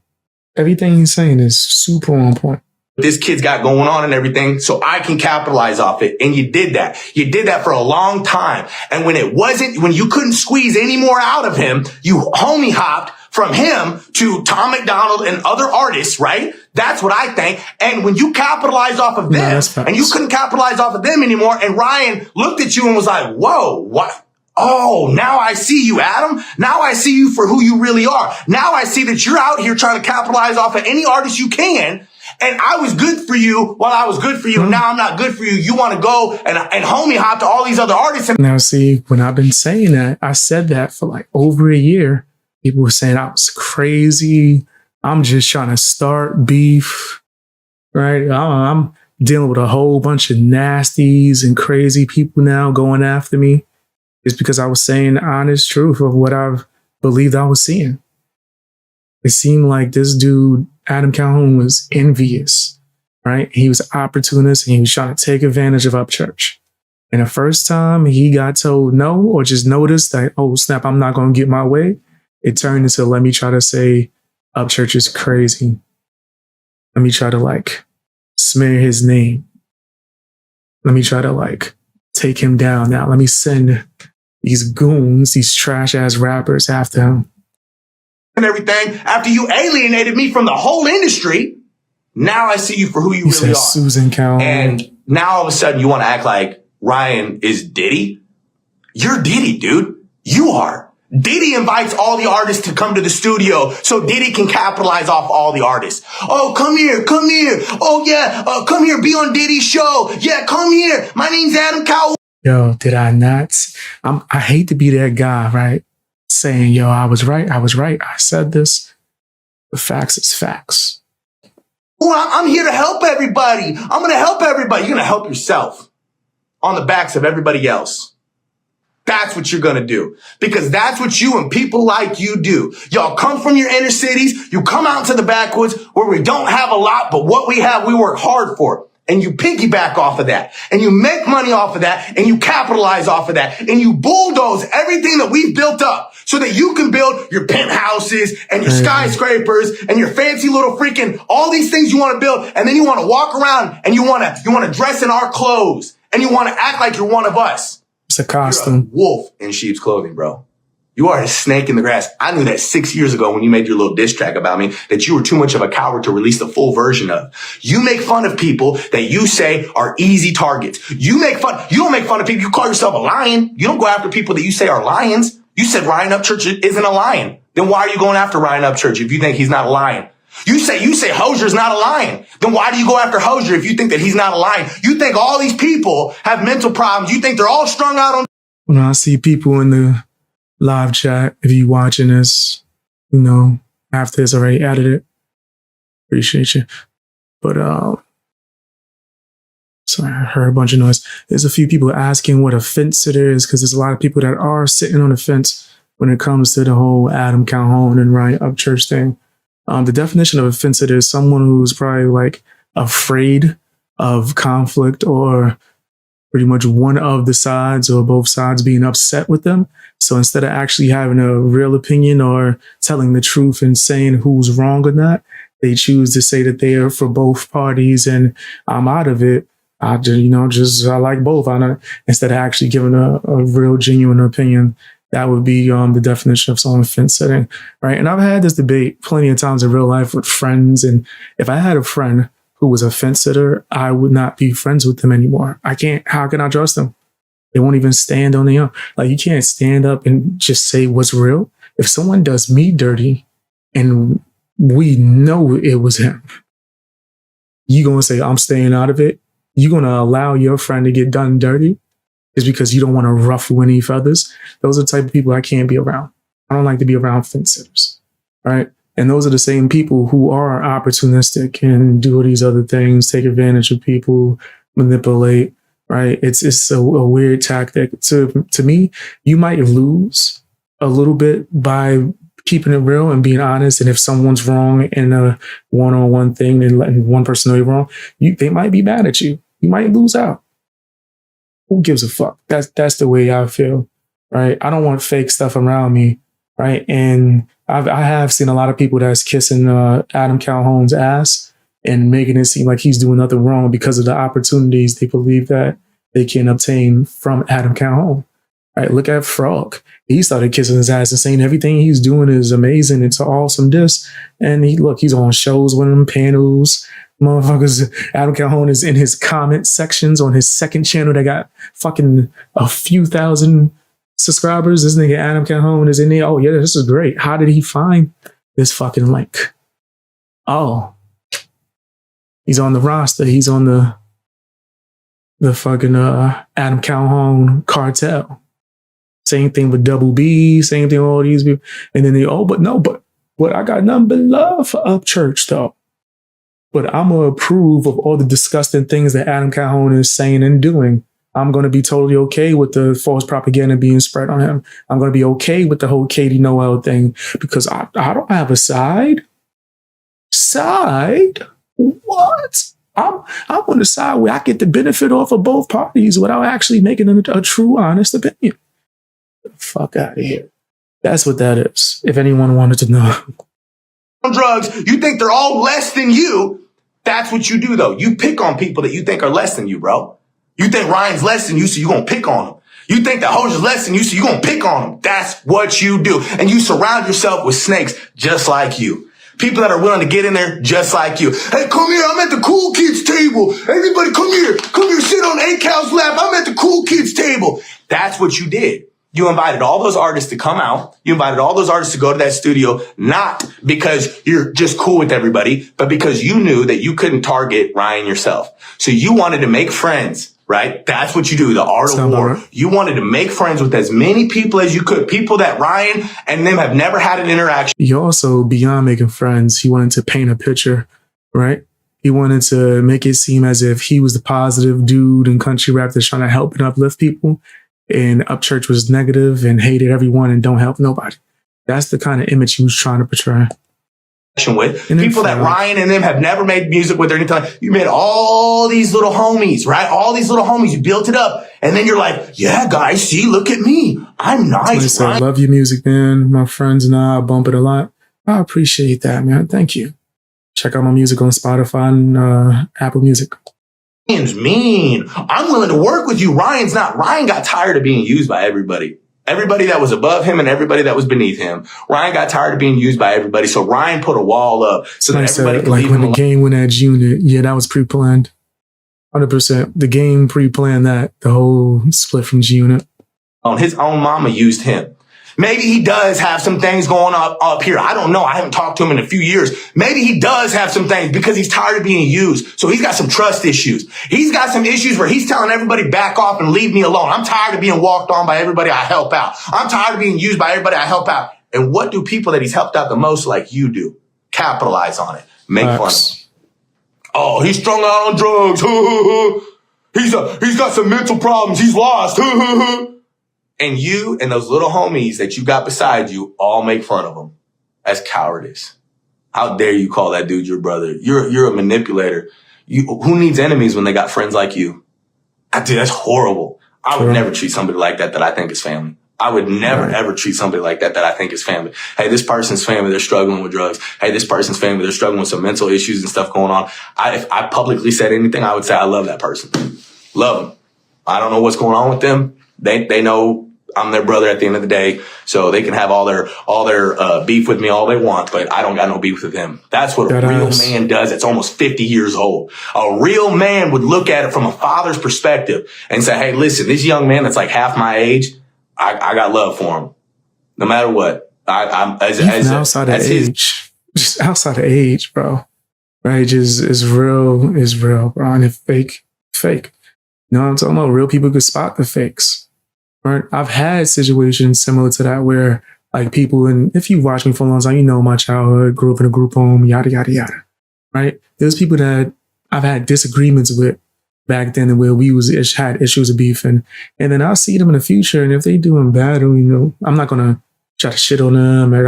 [SPEAKER 1] Everything he's saying is super on point.
[SPEAKER 2] This kid's got going on and everything, so I can capitalize off it. And you did that. You did that for a long time. And when you couldn't squeeze any more out of him, you homie hopped from him to Tom McDonald and other artists, right? That's what I think. And when you capitalized off of them, and you couldn't capitalize off of them anymore, and Ryan looked at you and was like, whoa, what? Oh, now I see you, Adam. Now I see you for who you really are. Now I see that you're out here trying to capitalize off of any artist you can. And I was good for you while I was good for you. And now I'm not good for you. You want to go and homie hop to all these other artists.
[SPEAKER 1] Now, see, when I've been saying that, I said that for like over a year. People were saying I was crazy. I'm just trying to start beef, right? I'm dealing with a whole bunch of nasties and crazy people now going after me. It's because I was saying the honest truth of what I've believed I was seeing. It seemed like this dude, Adam Calhoun, was envious, right? He was an opportunist and he was trying to take advantage of Upchurch. And the first time he got told no, or just noticed that, oh snap, I'm not going to get my way, it turned into, let me try to say Upchurch is crazy. Let me try to like smear his name. Let me try to like take him down now. Let me send these goons, these trash ass rappers after him.
[SPEAKER 2] And everything after you alienated me from the whole industry. Now I see you for who you really are.
[SPEAKER 1] Susan Calhoun.
[SPEAKER 2] And now all of a sudden you want to act like Ryan is Diddy. You're Diddy, dude. You are. Diddy invites all the artists to come to the studio so Diddy can capitalize off all the artists. Oh, come here. Oh, yeah. Come here. Be on Diddy's show. Yeah, come here. My name's Adam Calhoun.
[SPEAKER 1] Yo, did I not? I hate to be that guy, right? Saying, yo, I was right. I said this. The facts is facts.
[SPEAKER 2] Well, I'm here to help everybody. I'm going to help everybody. You're going to help yourself on the backs of everybody else. That's what you're going to do, because that's what you and people like you do. Y'all come from your inner cities. You come out to the backwoods where we don't have a lot, but what we have, we work hard for. And you piggyback off of that, and you make money off of that, and you capitalize off of that, and you bulldoze everything that we've built up so that you can build your penthouses and your skyscrapers and your fancy little freaking, all these things you want to build. And then you want to walk around and you want to dress in our clothes and you want to act like you're one of us.
[SPEAKER 1] It's a costume.
[SPEAKER 2] You're a wolf in sheep's clothing, bro. You are a snake in the grass. I knew that 6 years ago when you made your little diss track about me that you were too much of a coward to release the full version of. You make fun of people that you say are easy targets. You don't make fun of people. You call yourself a lion. You don't go after people that you say are lions. You said Ryan Upchurch isn't a lion. Then why are you going after Ryan Upchurch if you think he's not a lion? You say Hosier's not a lion. Then why do you go after Hosier if you think that he's not a lion? You think all these people have mental problems. You think they're all strung out on.
[SPEAKER 1] When I see people in the live chat, if you watching this, you know, after it's already added it, appreciate you. But sorry, I heard a bunch of noise. There's a few people asking what a fence sitter is, because there's a lot of people that are sitting on the fence when it comes to the whole Adam Calhoun and Ryan Upchurch thing. The definition of a fence sitter is someone who's probably like afraid of conflict, or pretty much one of the sides or both sides being upset with them. So instead of actually having a real opinion or telling the truth and saying who's wrong or not, they choose to say that they are for both parties and I'm out of it. I like both. Instead of actually giving a real genuine opinion. That would be the definition of someone fence sitting, right? And I've had this debate plenty of times in real life with friends. And if I had a friend who was a fence sitter, I would not be friends with them anymore. How can I trust them? They won't even stand on their own. Like, you can't stand up and just say what's real. If someone does me dirty and we know it was him, you going to say, I'm staying out of it? You going to allow your friend to get done dirty? Is because you don't want to ruffle any feathers. Those are the type of people I can't be around. I don't like to be around fence sitters, right? And those are the same people who are opportunistic and do all these other things, take advantage of people, manipulate, right? It's a weird tactic. To me, you might lose a little bit by keeping it real and being honest. And if someone's wrong in a one-on-one thing and letting one person know you're wrong, they might be mad at you. You might lose out. Who gives a fuck? That's the way I feel, right? I don't want fake stuff around me, right? And I have seen a lot of people that's kissing Adam Calhoun's ass and making it seem like he's doing nothing wrong because of the opportunities they believe that they can obtain from Adam Calhoun. Right? Look at Frog. He started kissing his ass and saying everything he's doing is amazing. It's awesome. And he's on shows with him, panels. Motherfuckers, Adam Calhoun is in his comment sections on his second channel that got fucking a few thousand subscribers. This nigga Adam Calhoun is in there. Oh yeah, this is great. How did he find this fucking link? Oh, he's on the roster. He's on the fucking Adam Calhoun cartel. Same thing with Double B, same thing with all these people. And then but I got nothing but love for Upchurch though. But I'm going to approve of all the disgusting things that Adam Calhoun is saying and doing. I'm going to be totally okay with the false propaganda being spread on him. I'm going to be okay with the whole Katie Noel thing because I don't have a side. Side? What? I'm on the side where I get the benefit off of both parties without actually making a true, honest opinion. Fuck out of here. That's what that is, if anyone wanted to know.
[SPEAKER 2] Drugs, you think they're all less than you. That's what you do, though. You pick on people that you think are less than you, bro. You think Ryan's less than you, so you're going to pick on him. You think that Hoja is less than you, so you're going to pick on him. That's what you do. And you surround yourself with snakes just like you. People that are willing to get in there just like you. Hey, come here. I'm at the cool kids table. Everybody come here. Come here. Sit on A-Cal's lap. I'm at the cool kids table. That's what you did. You invited all those artists to come out. You invited all those artists to go to that studio, not because you're just cool with everybody, but because you knew that you couldn't target Ryan yourself. So you wanted to make friends, right? That's what you do, the art of war. Right. You wanted to make friends with as many people as you could, people that Ryan and them have never had an interaction.
[SPEAKER 1] He also, beyond making friends, he wanted to paint a picture, right? He wanted to make it seem as if he was the positive dude in country rap that's trying to help and uplift people. And Upchurch was negative and hated everyone and don't help nobody. That's the kind of image he was trying to portray.
[SPEAKER 2] With people that Ryan and them have never made music with or anything. You made all these little homies, right? All these little homies. You built it up. And then you're like, yeah, guys, see, look at me. I'm nice.
[SPEAKER 1] I love your music, man. My friends and I bump it a lot. I appreciate that, man. Thank you. Check out my music on Spotify and Apple Music.
[SPEAKER 2] Ryan's mean. I'm willing to work with you. Ryan's not. Ryan got tired of being used by everybody. Everybody that was above him and everybody that was beneath him. Ryan got tired of being used by everybody. So Ryan put a wall up so that everybody could leave him alone.
[SPEAKER 1] When the game went at Unit, yeah, that was pre-planned. 100%. The game pre-planned that. The whole split from G-Unit.
[SPEAKER 2] His own mama used him. Maybe he does have some things going on up here. I don't know. I haven't talked to him in a few years. Maybe he does have some things because he's tired of being used. So he's got some trust issues. He's got some issues where he's telling everybody back off and leave me alone. I'm tired of being walked on by everybody I help out. I'm tired of being used by everybody I help out. And what do people that he's helped out the most like you do? Capitalize on it. Make fun of him. Oh, he's strung out on drugs. He's got some mental problems. He's lost. And you and those little homies that you got beside you all make fun of him. That's cowardice. How dare you call that dude your brother? You're a manipulator. Who needs enemies when they got friends like you? Dude, that's horrible. I would never treat somebody like that I think is family. I would never, ever treat somebody like that I think is family. Hey, this person's family, they're struggling with drugs. Hey, this person's family, they're struggling with some mental issues and stuff going on. If I publicly said anything, I would say I love that person. Love them. I don't know what's going on with them. They know I'm their brother at the end of the day, so they can have all their beef with me all they want, but I don't got no beef with them. That's what a real man does. It's almost 50 years old. A real man would look at it from a father's perspective and say, hey, listen, this young man that's like half my age, I got love for him. No matter what.
[SPEAKER 1] Outside of age, bro. Right? Just is real, bro. And if fake. You know what I'm talking about? Real people could spot the fakes. Right? I've had situations similar to that where like people, and if you watch me for a long time, you know my childhood, grew up in a group home, yada, yada, yada. Right? There's people that I've had disagreements with back then where we had issues of beef. And then I'll see them in the future. And if they doing bad, you know, I'm not going to try to shit on them. Or,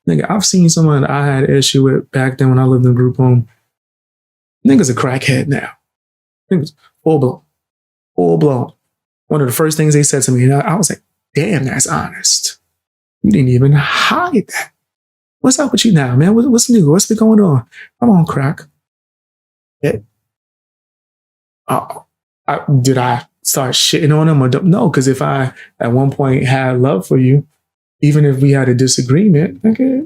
[SPEAKER 1] Nigga, I've seen someone I had an issue with back then when I lived in a group home. Nigga's a crackhead now. Nigga's full blown. One of the first things they said to me, I was like, damn, that's honest. You didn't even hide that. What's up with you now, man? What's new? What's been going on? I'm on crack. Yeah. Did I start shitting on him? Or no, because if I at one point had love for you, even if we had a disagreement, okay,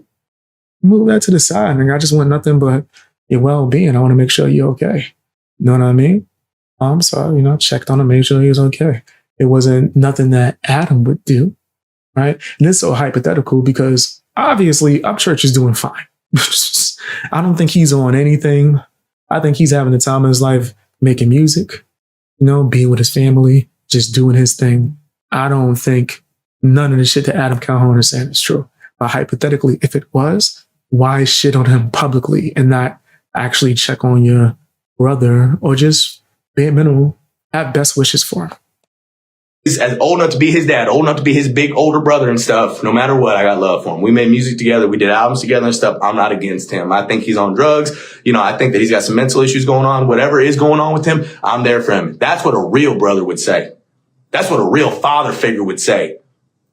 [SPEAKER 1] move that to the side. I just want nothing but your well-being. I want to make sure you're okay. You know what I mean? I'm sorry, checked on him, made sure he was okay. It wasn't nothing that Adam would do, right? And it's so hypothetical because obviously Upchurch is doing fine. I don't think he's on anything. I think he's having the time of his life making music, being with his family, just doing his thing. I don't think none of the shit that Adam Calhoun is saying is true. But hypothetically, if it was, why shit on him publicly and not actually check on your brother or just bare minimum have best wishes for him?
[SPEAKER 2] He's as old enough to be his dad, old enough to be his big older brother and stuff. No matter what, I got love for him. We made music together. We did albums together and stuff. I'm not against him. I think he's on drugs. I think that he's got some mental issues going on. Whatever is going on with him, I'm there for him. That's what a real brother would say. That's what a real father figure would say.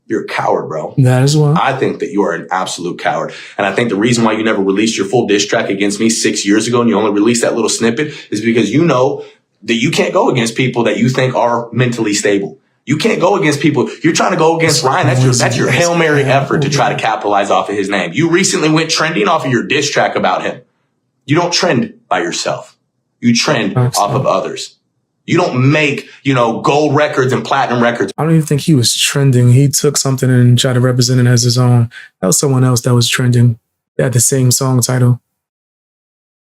[SPEAKER 2] You're a coward, bro.
[SPEAKER 1] That is well.
[SPEAKER 2] I think that you are an absolute coward. And I think the reason why you never released your full diss track against me 6 years ago and you only released that little snippet is because you know that you can't go against people that you think are mentally stable. You can't go against people. You're trying to go against Ryan. That's your Hail Mary effort to try to capitalize off of his name. You recently went trending off of your diss track about him. You don't trend by yourself. You trend off of others. You don't make, gold records and platinum records.
[SPEAKER 1] I don't even think he was trending. He took something and tried to represent it as his own. That was someone else that was trending. They had the same song title.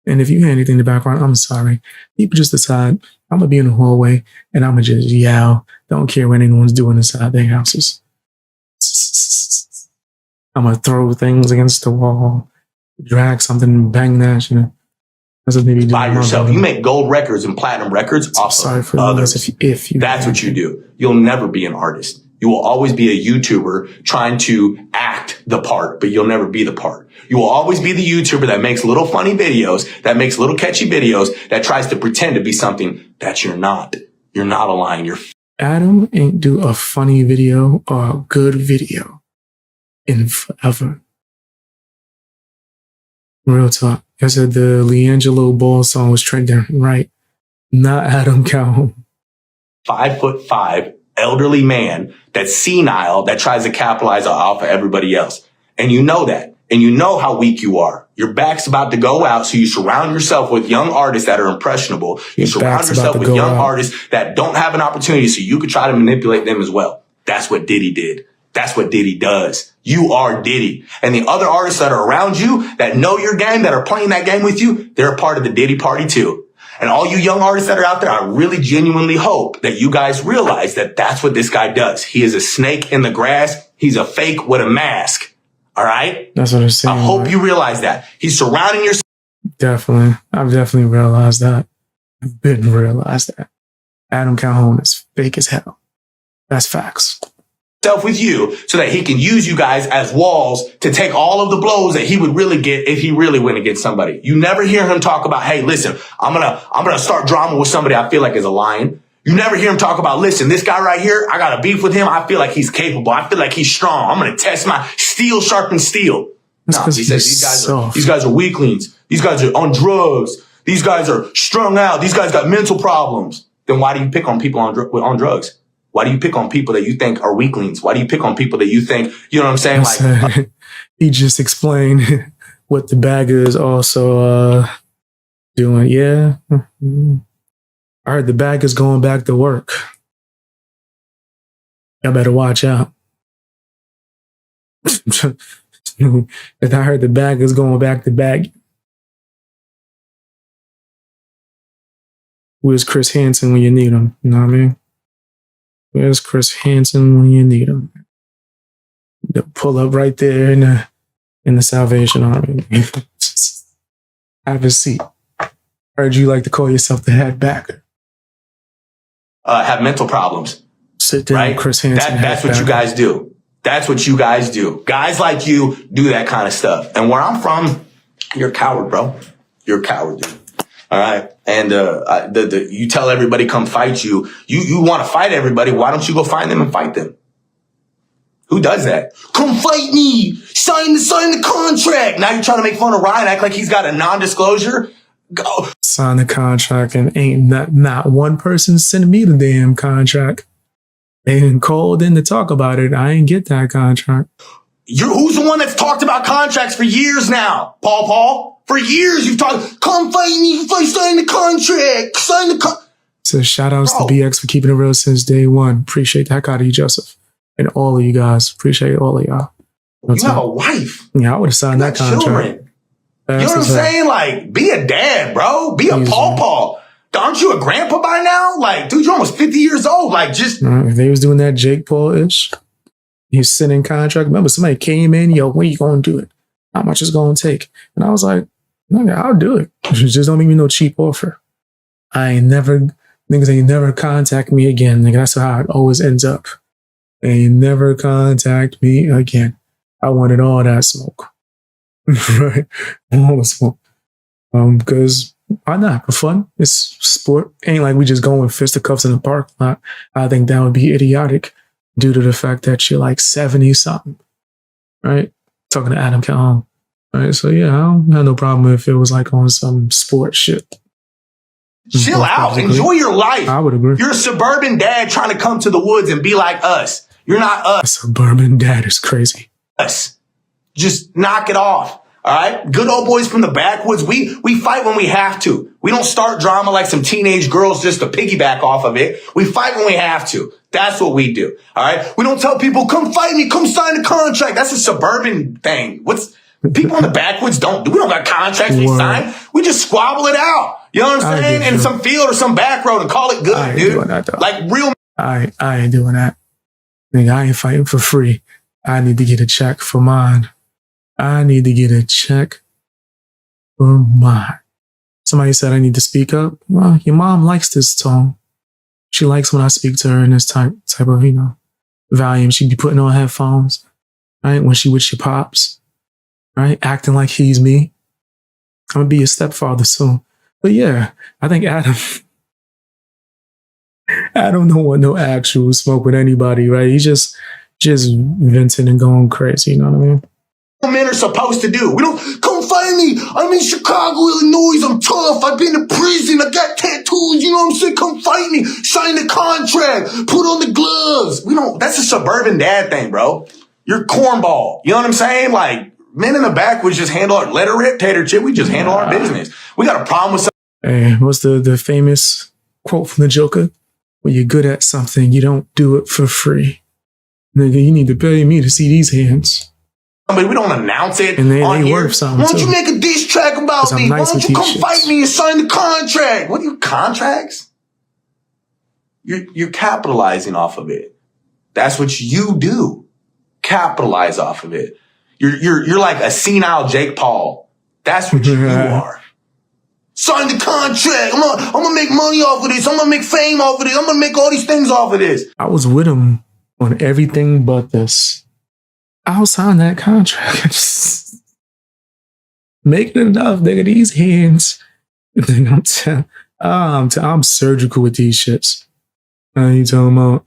[SPEAKER 1] And if you hear anything in the background, I'm sorry. People just decide, I'm going to be in the hallway and I'm going to just yell. Don't care what anyone's doing inside their houses. I'm going to throw things against the wall, drag something, bang that, That's what they be doing.
[SPEAKER 2] By yourself. You make gold records and platinum records off of others.
[SPEAKER 1] If you
[SPEAKER 2] That's what you do. You'll never be an artist. You will always be a YouTuber trying to act the part, but you'll never be the part. You will always be the YouTuber that makes little funny videos, that makes little catchy videos, that tries to pretend to be something that you're not. You're not a lion. You're
[SPEAKER 1] Adam ain't do a funny video or a good video in forever. Real talk. I said the LiAngelo Ball song was trending, right? Not Adam Calhoun.
[SPEAKER 2] 5'5" elderly man that's senile that tries to capitalize off of everybody else. And you know that. And you know how weak you are. Your back's about to go out, so you surround yourself with young artists that are impressionable. You surround yourself with young artists that don't have an opportunity, so you could try to manipulate them as well. That's what Diddy did. That's what Diddy does. You are Diddy. And the other artists that are around you, that know your game, that are playing that game with you, they're a part of the Diddy party too. And all you young artists that are out there, I really genuinely hope that you guys realize that that's what this guy does. He is a snake in the grass. He's a fake with a mask. All right?
[SPEAKER 1] That's what I'm saying.
[SPEAKER 2] I hope you realize that. He's surrounding yourself.
[SPEAKER 1] Definitely. I've definitely realized that. I've been realized that. Adam Calhoun is fake as hell. That's facts.
[SPEAKER 2] With you so that he can use you guys as walls to take all of the blows that he would really get if he really went against somebody. You never hear him talk about, hey, listen, I'm gonna start drama with somebody I feel like is a lion. You never hear him talk about, listen, this guy right here, I got a beef with him. I feel like he's capable. I feel like he's strong. I'm gonna test my steel sharpen steel. No, he says these guys are weaklings. These guys are on drugs. These guys are strung out. These guys got mental problems. Then why do you pick on people on drugs? Why do you pick on people that you think are weaklings? Why do you pick on people that you think, you know what I'm saying? Like,
[SPEAKER 1] he just explained what the bagger is also doing. Yeah. I heard the bagger's going back to work. Y'all better watch out. If I heard the bagger's going back to bag. Where's Chris Hansen when you need him? You know what I mean? Where's Chris Hansen when you need him? They'll pull up right there in the Salvation Army. Have a seat. Heard you like to call yourself the head backer.
[SPEAKER 2] Have mental problems.
[SPEAKER 1] Sit down, right? Chris Hansen.
[SPEAKER 2] That's what you guys do. That's what you guys do. Guys like you do that kind of stuff. And where I'm from, you're a coward, bro. You're a coward, dude. All right. And you tell everybody come fight you. You want to fight everybody. Why don't you go find them and fight them? Who does that? Come fight me. Sign the contract. Now you're trying to make fun of Ryan, act like he's got a non-disclosure. Go.
[SPEAKER 1] Sign the contract and ain't not one person sending me the damn contract. They didn't call in to talk about it. I ain't get that contract.
[SPEAKER 2] Who's the one that's talked about contracts for years now? Paul? For years, you've talked, come fight me, sign the contract,
[SPEAKER 1] So shout outs to BX for keeping it real since day one. Appreciate the heck out of you, Joseph. And all of you guys. Appreciate all of y'all.
[SPEAKER 2] You have a wife.
[SPEAKER 1] Yeah, I would have signed that contract.
[SPEAKER 2] Children. You know what I'm saying? Like, be a dad, bro. Be a Paul. aren't you a grandpa by now? Like, dude, you're almost 50 years old. Like, just.
[SPEAKER 1] If they was doing that Jake Paul-ish, he's sitting contract. Remember, somebody came in, yo, when you going to do it? How much is going to take? And I was like, nigga, I'll do it. Just don't make me no cheap offer. Niggas ain't never contact me again. Nigga, that's how it always ends up. They ain't never contact me again. I wanted all that smoke. Right? All the smoke. Because why not? For fun. It's sport. Ain't like we just go in fisticuffs in the parking lot. I think that would be idiotic due to the fact that you're like 70 something. Right? Talking to Adam Calhoun. Right? So yeah, I don't have no problem if it was like on some sports shit.
[SPEAKER 2] Chill out. Enjoy your life.
[SPEAKER 1] I would agree.
[SPEAKER 2] You're a suburban dad trying to come to the woods and be like us. You're not us.
[SPEAKER 1] A suburban dad is crazy.
[SPEAKER 2] Us. Just knock it off. All right? Good old boys from the backwoods. We fight when we have to. We don't start drama like some teenage girls just to piggyback off of it. We fight when we have to. That's what we do. All right? We don't tell people, come fight me, come sign the contract. That's a suburban thing. People in the backwoods don't do. We don't got contracts we sign. We just squabble it out. You know what I'm saying? In some field or some back road and call it good, dude. Like real.
[SPEAKER 1] I ain't doing that. Nigga, I ain't fighting for free. I need to get a check for mine. Somebody said I need to speak up. Well, your mom likes this tone. She likes when I speak to her in this type of, volume. She'd be putting on headphones, right? When she with your pops, right? Acting like he's me. I'm gonna be your stepfather soon. But yeah, I think Adam don't want no actual smoke with anybody, right? He's just venting and going crazy, you know what I mean?
[SPEAKER 2] Men are supposed to do. We don't come find me. I'm in Chicago, Illinois. I'm tough. I've been to prison. I got tattoos. You know what I'm saying? Come fight me. Sign the contract. Put on the gloves. That's a suburban dad thing, bro. You're cornball. You know what I'm saying? Like, men in the back would just handle our, let her rip, tater chip. We just handle our business. We got a problem with
[SPEAKER 1] Hey, what's the famous quote from the Joker? When you're good at something, you don't do it for free. Nigga, you need to pay me to see these hands.
[SPEAKER 2] But we don't announce it.
[SPEAKER 1] And they
[SPEAKER 2] on here.
[SPEAKER 1] worth something.
[SPEAKER 2] Why don't you make a diss track about me?
[SPEAKER 1] Nice.
[SPEAKER 2] Why don't you come fight me and sign the contract? What are you, contracts? You're capitalizing off of it. That's what you do. Capitalize off of it. You're like a senile Jake Paul. That's what you are. Sign the contract. I'm gonna make money off of this. I'm gonna make fame off of this. I'm gonna make all these things off of this.
[SPEAKER 1] I was with him on everything but this. I'll sign that contract. Making enough, nigga. These hands. I'm surgical with these shits. You talking about?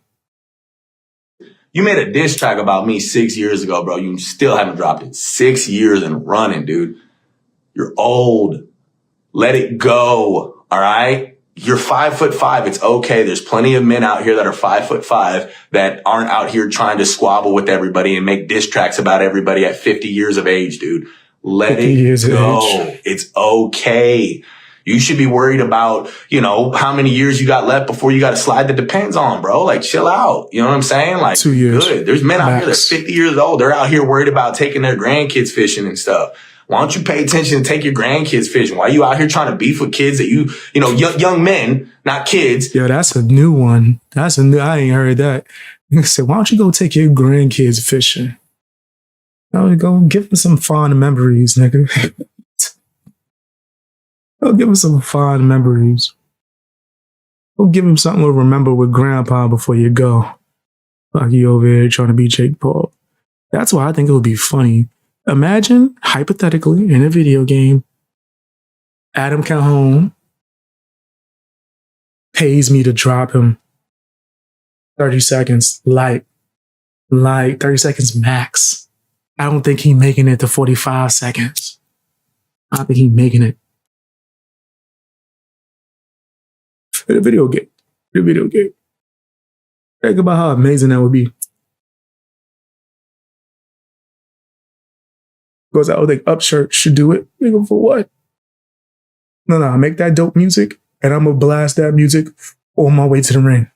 [SPEAKER 2] You made a diss track about me 6 years ago, bro. You still haven't dropped it. 6 years and running, dude. You're old. Let it go. All right. You're 5'5". It's okay. There's plenty of men out here that are 5'5" that aren't out here trying to squabble with everybody and make diss tracks about everybody at 50 years of age, dude. Let it go. It's okay. You should be worried about, how many years you got left before you got a slide that depends on, bro. Like, chill out. You know what I'm saying? Like,
[SPEAKER 1] 2 years.
[SPEAKER 2] Good. There's men out here that's 50 years old. They're out here worried about taking their grandkids fishing and stuff. Why don't you pay attention and take your grandkids fishing? Why are you out here trying to beef with kids that young men, not kids?
[SPEAKER 1] Yo, that's a new one. I ain't heard that. Nigga said, why don't you go take your grandkids fishing? Go give them some fond memories, nigga. Go give them some fond memories. Go give them something to remember with grandpa before you go. Like you over here trying to be Jake Paul. That's why I think it would be funny. Imagine, hypothetically, in a video game, Adam Calhoun pays me to drop him 30 seconds, like 30 seconds max. I don't think he's making it to 45 seconds. I think he's making it. In a video game. Think about how amazing that would be. Because I would think Upchurch should do it. Nigga, for what? No, make that dope music, and I'm going to blast that music on my way to the ring.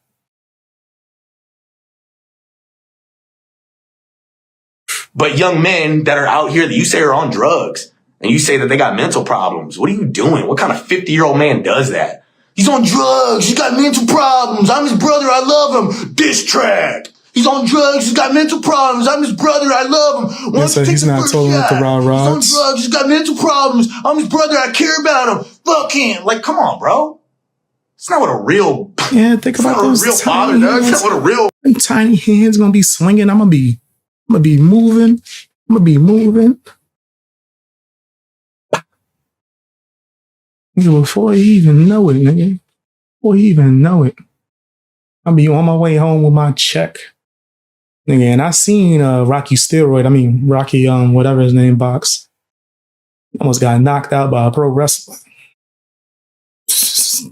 [SPEAKER 2] But young men that are out here that you say are on drugs, and you say that they got mental problems, what are you doing? What kind of 50-year-old man does that? He's on drugs. He's got mental problems. I'm his brother. I love him. Diss track. He's on drugs. He's got mental problems. I'm his brother. I love him.
[SPEAKER 1] Yeah, so he's not told with the raw rods.
[SPEAKER 2] He's on drugs. He's got mental problems. I'm his brother. I care about him. Fuck him. Like, come on, bro. It's not what a real.
[SPEAKER 1] Yeah, think about those
[SPEAKER 2] real father does. It's not what a real.
[SPEAKER 1] Them tiny hands gonna be swinging. I'm gonna be moving. I'm gonna be moving. Before you even know it, nigga. Before you even know it, I'll be on my way home with my check. Nigga, and I seen Rocky whatever his name box. Almost got knocked out by a pro wrestler.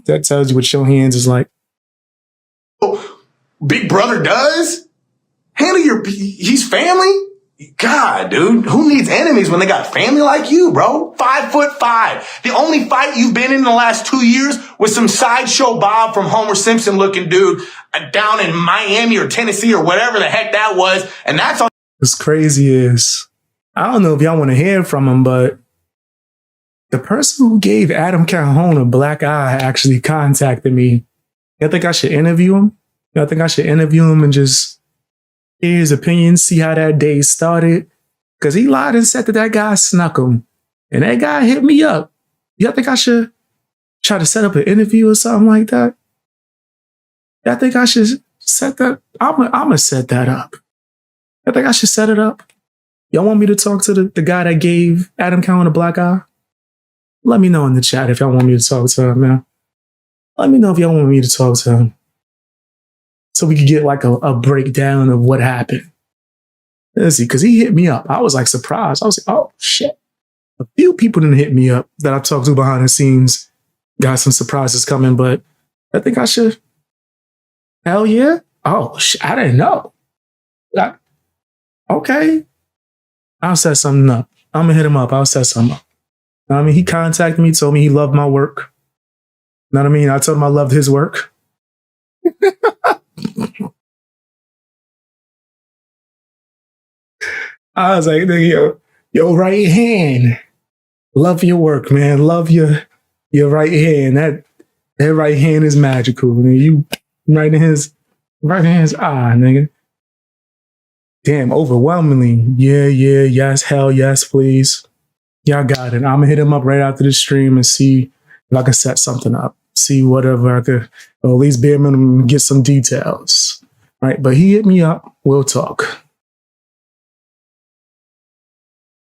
[SPEAKER 1] That tells you what your hands is like.
[SPEAKER 2] Big brother does? He's family? God, dude, who needs enemies when they got family like you, bro? 5'5". The only fight you've been in the last 2 years was some sideshow Bob from Homer Simpson looking dude down in Miami or Tennessee or whatever the heck that was. And that's on.
[SPEAKER 1] What's crazy is, I don't know if y'all want to hear from him, but the person who gave Adam Calhoun a black eye actually contacted me. Y'all think I should interview him? Y'all think I should interview him and just hear his opinion, see how that day started? Because he lied and said that guy snuck him. And that guy hit me up. Y'all think I should try to set up an interview or something like that? Y'all think I should set that? I'm going to set that up. Y'all think I should set it up? Y'all want me to talk to the guy that gave Adam Calhoun a black eye? Let me know in the chat if y'all want me to talk to him, man. Let me know if y'all want me to talk to him, so we could get like a breakdown of what happened. Let's see, because he hit me up. I was like surprised. I was like, oh shit. A few people didn't hit me up that I talked to behind the scenes. Got some surprises coming, but I think I should. Hell yeah. Oh shit, I didn't know. Okay. I'll set something up. I'm gonna hit him up. I'll set something up. Know what I mean? He contacted me, told me he loved my work. Know what I mean? I told him I loved his work. I was like, yo, right hand. Love your work, man. Love your right hand. That right hand is magical. Man. You right in his eye, nigga. Damn, overwhelmingly. Yeah, yes, hell yes, please. Y'all got it. I'm gonna hit him up right after the stream and see if I can set something up. See whatever I could, or at least bare minimum, get some details. Right? But he hit me up. We'll talk.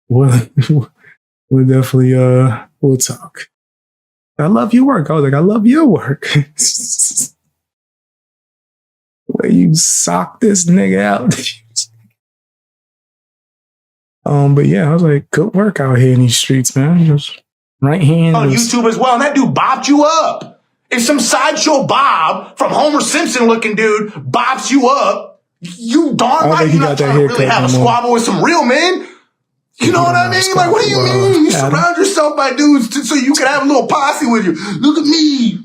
[SPEAKER 1] We'll definitely we'll talk. I love your work. I was like, I love your work. Where you sock this nigga out. But yeah, I was like, good work out here in these streets, man. Just right hand
[SPEAKER 2] on YouTube as well, and that dude bopped you up. If some sideshow Bob from Homer Simpson looking dude bops you up, you darn right you're not trying to really have a squabble with some real men. You know what I mean? Like, what do you mean? You surround yourself by dudes so you can have a little posse with you. Look at me.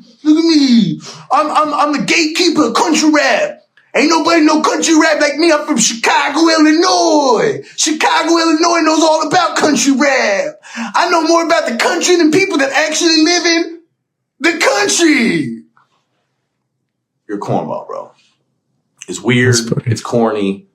[SPEAKER 2] I'm the gatekeeper of country rap. Ain't nobody know country rap like me. I'm from Chicago, Illinois. Chicago, Illinois knows all about country rap. I know more about the country than people that actually live in the country. You're cornball, bro. It's weird. It's corny.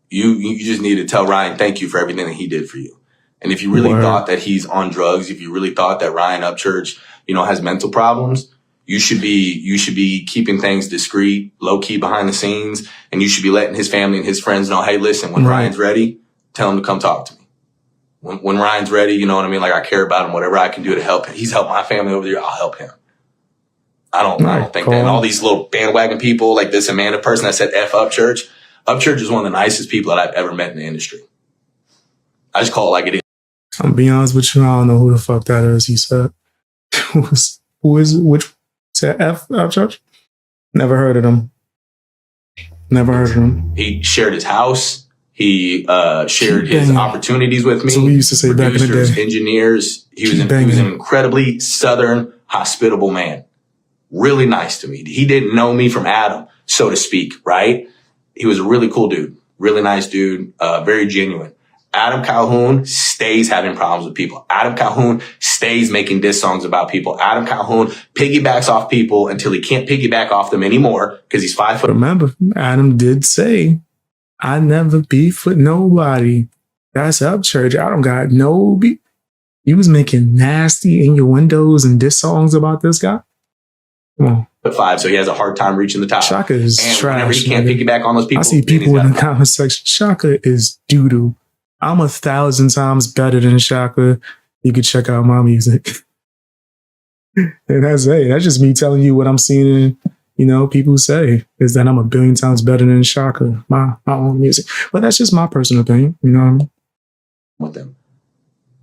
[SPEAKER 2] You just need to tell Ryan thank you for everything that he did for you. And if you really thought that he's on drugs, if you really thought that Ryan Upchurch, has mental problems, you should be keeping things discreet, low key behind the scenes, and you should be letting his family and his friends know, hey, listen, when Ryan's ready, tell him to come talk to me. When Ryan's ready, you know what I mean? Like, I care about him, whatever I can do to help him. He's helped my family over there. I'll help him. I don't think that. And all these little bandwagon people, like this Amanda person that said F Upchurch. Upchurch is one of the nicest people that I've ever met in the industry. I just call it like it is.
[SPEAKER 1] I'm be honest with you, I don't know who the fuck that is, he said. Who is it? Which said F Upchurch? Never heard of him.
[SPEAKER 2] He shared his house. He shared his opportunities with me.
[SPEAKER 1] So we used to say back in the day.
[SPEAKER 2] Engineers. He was an incredibly southern, hospitable man. Really nice to me. He didn't know me from Adam, so to speak, right? He was a really cool dude. Really nice dude. Very genuine. Adam Calhoun stays having problems with people. Adam Calhoun stays making diss songs about people. Adam Calhoun piggybacks off people until he can't piggyback off them anymore because he's 5 foot.
[SPEAKER 1] Remember, Adam did say, I never beef with nobody. That's Upchurch. I don't got no beef. You was making nasty in your windows and diss songs about this guy? Come on.
[SPEAKER 2] 5, so he has a hard time reaching the top.
[SPEAKER 1] Shaka is
[SPEAKER 2] and
[SPEAKER 1] trash.
[SPEAKER 2] Whenever he can't piggyback on those people,
[SPEAKER 1] I see people in the comment section. Shaka is doo-doo. I'm 1,000 times better than Shaka. You could check out my music. And that's just me telling you what I'm seeing. People say is that I'm 1,000,000,000 times better than Shaka, my own music. But that's just my personal opinion. You know what I mean?
[SPEAKER 2] With them,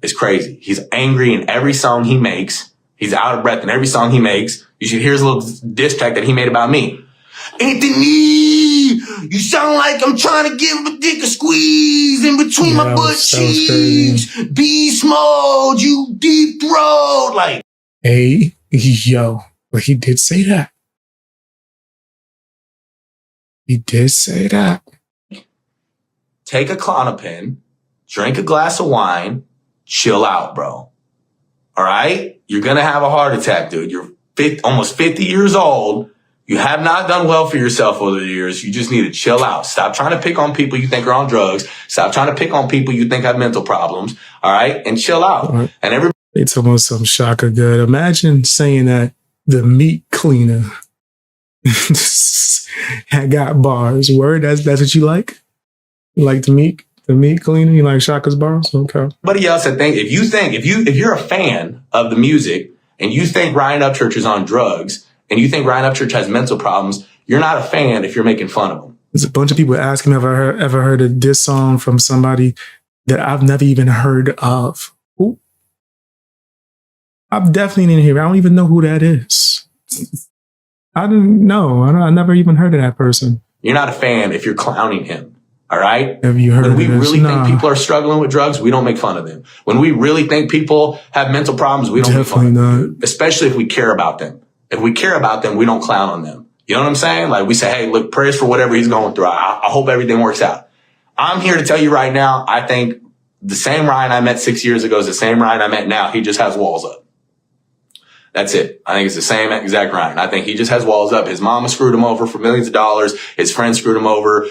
[SPEAKER 2] it's crazy. He's angry in every song he makes. He's out of breath in every song he makes. You should hear his little diss track that he made about me. Anthony, you sound like I'm trying to give a dick a squeeze in between my butt cheeks. Beast mode, you deep throat. Like,
[SPEAKER 1] hey, yo, but he did say that. He did say that.
[SPEAKER 2] Take a Klonopin, drink a glass of wine, chill out, bro. All right? You're going to have a heart attack, dude. You're almost 50 years old. You have not done well for yourself over the years. You just need to chill out. Stop trying to pick on people you think are on drugs. Stop trying to pick on people you think have mental problems. All right? And chill out.
[SPEAKER 1] Right.
[SPEAKER 2] And everybody.
[SPEAKER 1] They talking about some Shaka good. Imagine saying that the meat cleaner had got bars. Word? That's what you like? You like the meat cleaner? You like Shaka's bars? Okay.
[SPEAKER 2] Everybody else, I think, if you're a fan of the music and you think Ryan Upchurch is on drugs and you think Ryan Upchurch has mental problems, you're not a fan if you're making fun of him.
[SPEAKER 1] There's a bunch of people asking me if I ever heard a diss song from somebody that I've never even heard of. Who? I've definitely didn't hear. I don't even know who that is. I didn't know. I never even heard of that person.
[SPEAKER 2] You're not a fan if you're clowning him. All right?
[SPEAKER 1] Have you heard
[SPEAKER 2] when
[SPEAKER 1] of
[SPEAKER 2] we
[SPEAKER 1] this?
[SPEAKER 2] really think people are struggling with drugs, we don't make fun of them. When we really think people have mental problems, we don't make fun of them. Especially if we care about them. If we care about them, we don't clown on them. You know what I'm saying? Like we say, hey, look, prayers for whatever he's going through. I hope everything works out. I'm here to tell you right now, I think the same Ryan I met 6 years ago is the same Ryan I met now. He just has walls up. That's it. I think it's the same exact Ryan. I think he just has walls up. His mama screwed him over for millions of dollars. His friends screwed him over.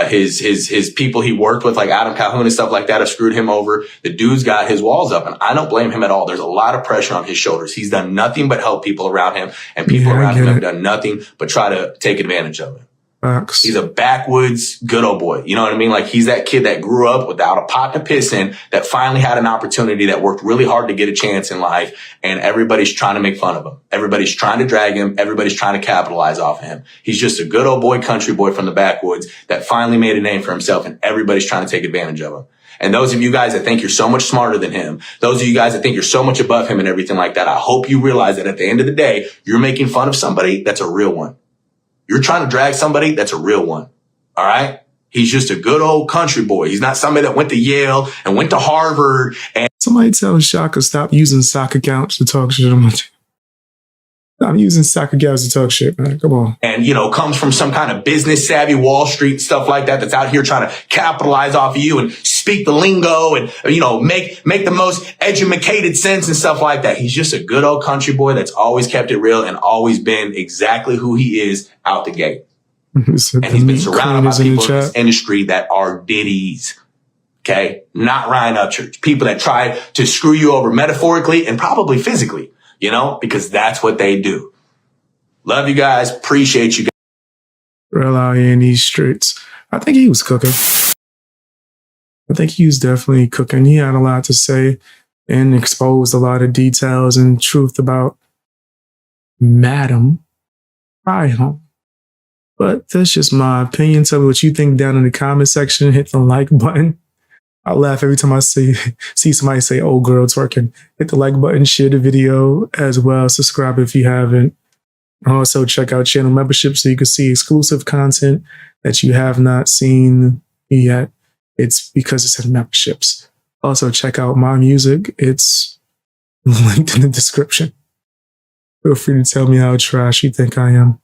[SPEAKER 2] His people he worked with, like Adam Calhoun and stuff like that, have screwed him over. The dude's got his walls up, and I don't blame him at all. There's a lot of pressure on his shoulders. He's done nothing but help people around him, and people around him have done nothing but try to take advantage of him.
[SPEAKER 1] Facts.
[SPEAKER 2] He's a backwoods good old boy. You know what I mean? Like he's that kid that grew up without a pot to piss in, that finally had an opportunity, that worked really hard to get a chance in life. And everybody's trying to make fun of him. Everybody's trying to drag him. Everybody's trying to capitalize off of him. He's just a good old boy, country boy from the backwoods that finally made a name for himself, and everybody's trying to take advantage of him. And those of you guys that think you're so much smarter than him, those of you guys that think you're so much above him and everything like that, I hope you realize that at the end of the day, you're making fun of somebody that's a real one. You're trying to drag somebody that's a real one. All right? He's just a good old country boy. He's not somebody that went to Yale and went to Harvard. And
[SPEAKER 1] somebody tell Shaka stop using sock accounts to talk shit. I'm using sock accounts to talk shit, man. Come on.
[SPEAKER 2] And, comes from some kind of business savvy Wall Street stuff like that, that's out here trying to capitalize off of you and speak the lingo and, make the most educated sense and stuff like that. He's just a good old country boy that's always kept it real and always been exactly who he is out the gate. And he's been surrounded by people in this industry that are ditties. Okay? Not Ryan Upchurch. People that try to screw you over metaphorically and probably physically, because that's what they do. Love you guys. Appreciate you guys.
[SPEAKER 1] Real out here in these streets. I think he was cooking. I think he was definitely cooking. He had a lot to say and exposed a lot of details and truth about Madam Calhoun. But that's just my opinion. Tell me what you think down in the comment section. Hit the like button. I laugh every time I see somebody say, "Oh, girl, twerking." Hit the like button, share the video as well. Subscribe if you haven't. Also, check out channel membership so you can see exclusive content that you have not seen yet. It's because it's in memberships. Also, check out my music. It's linked in the description. Feel free to tell me how trash you think I am.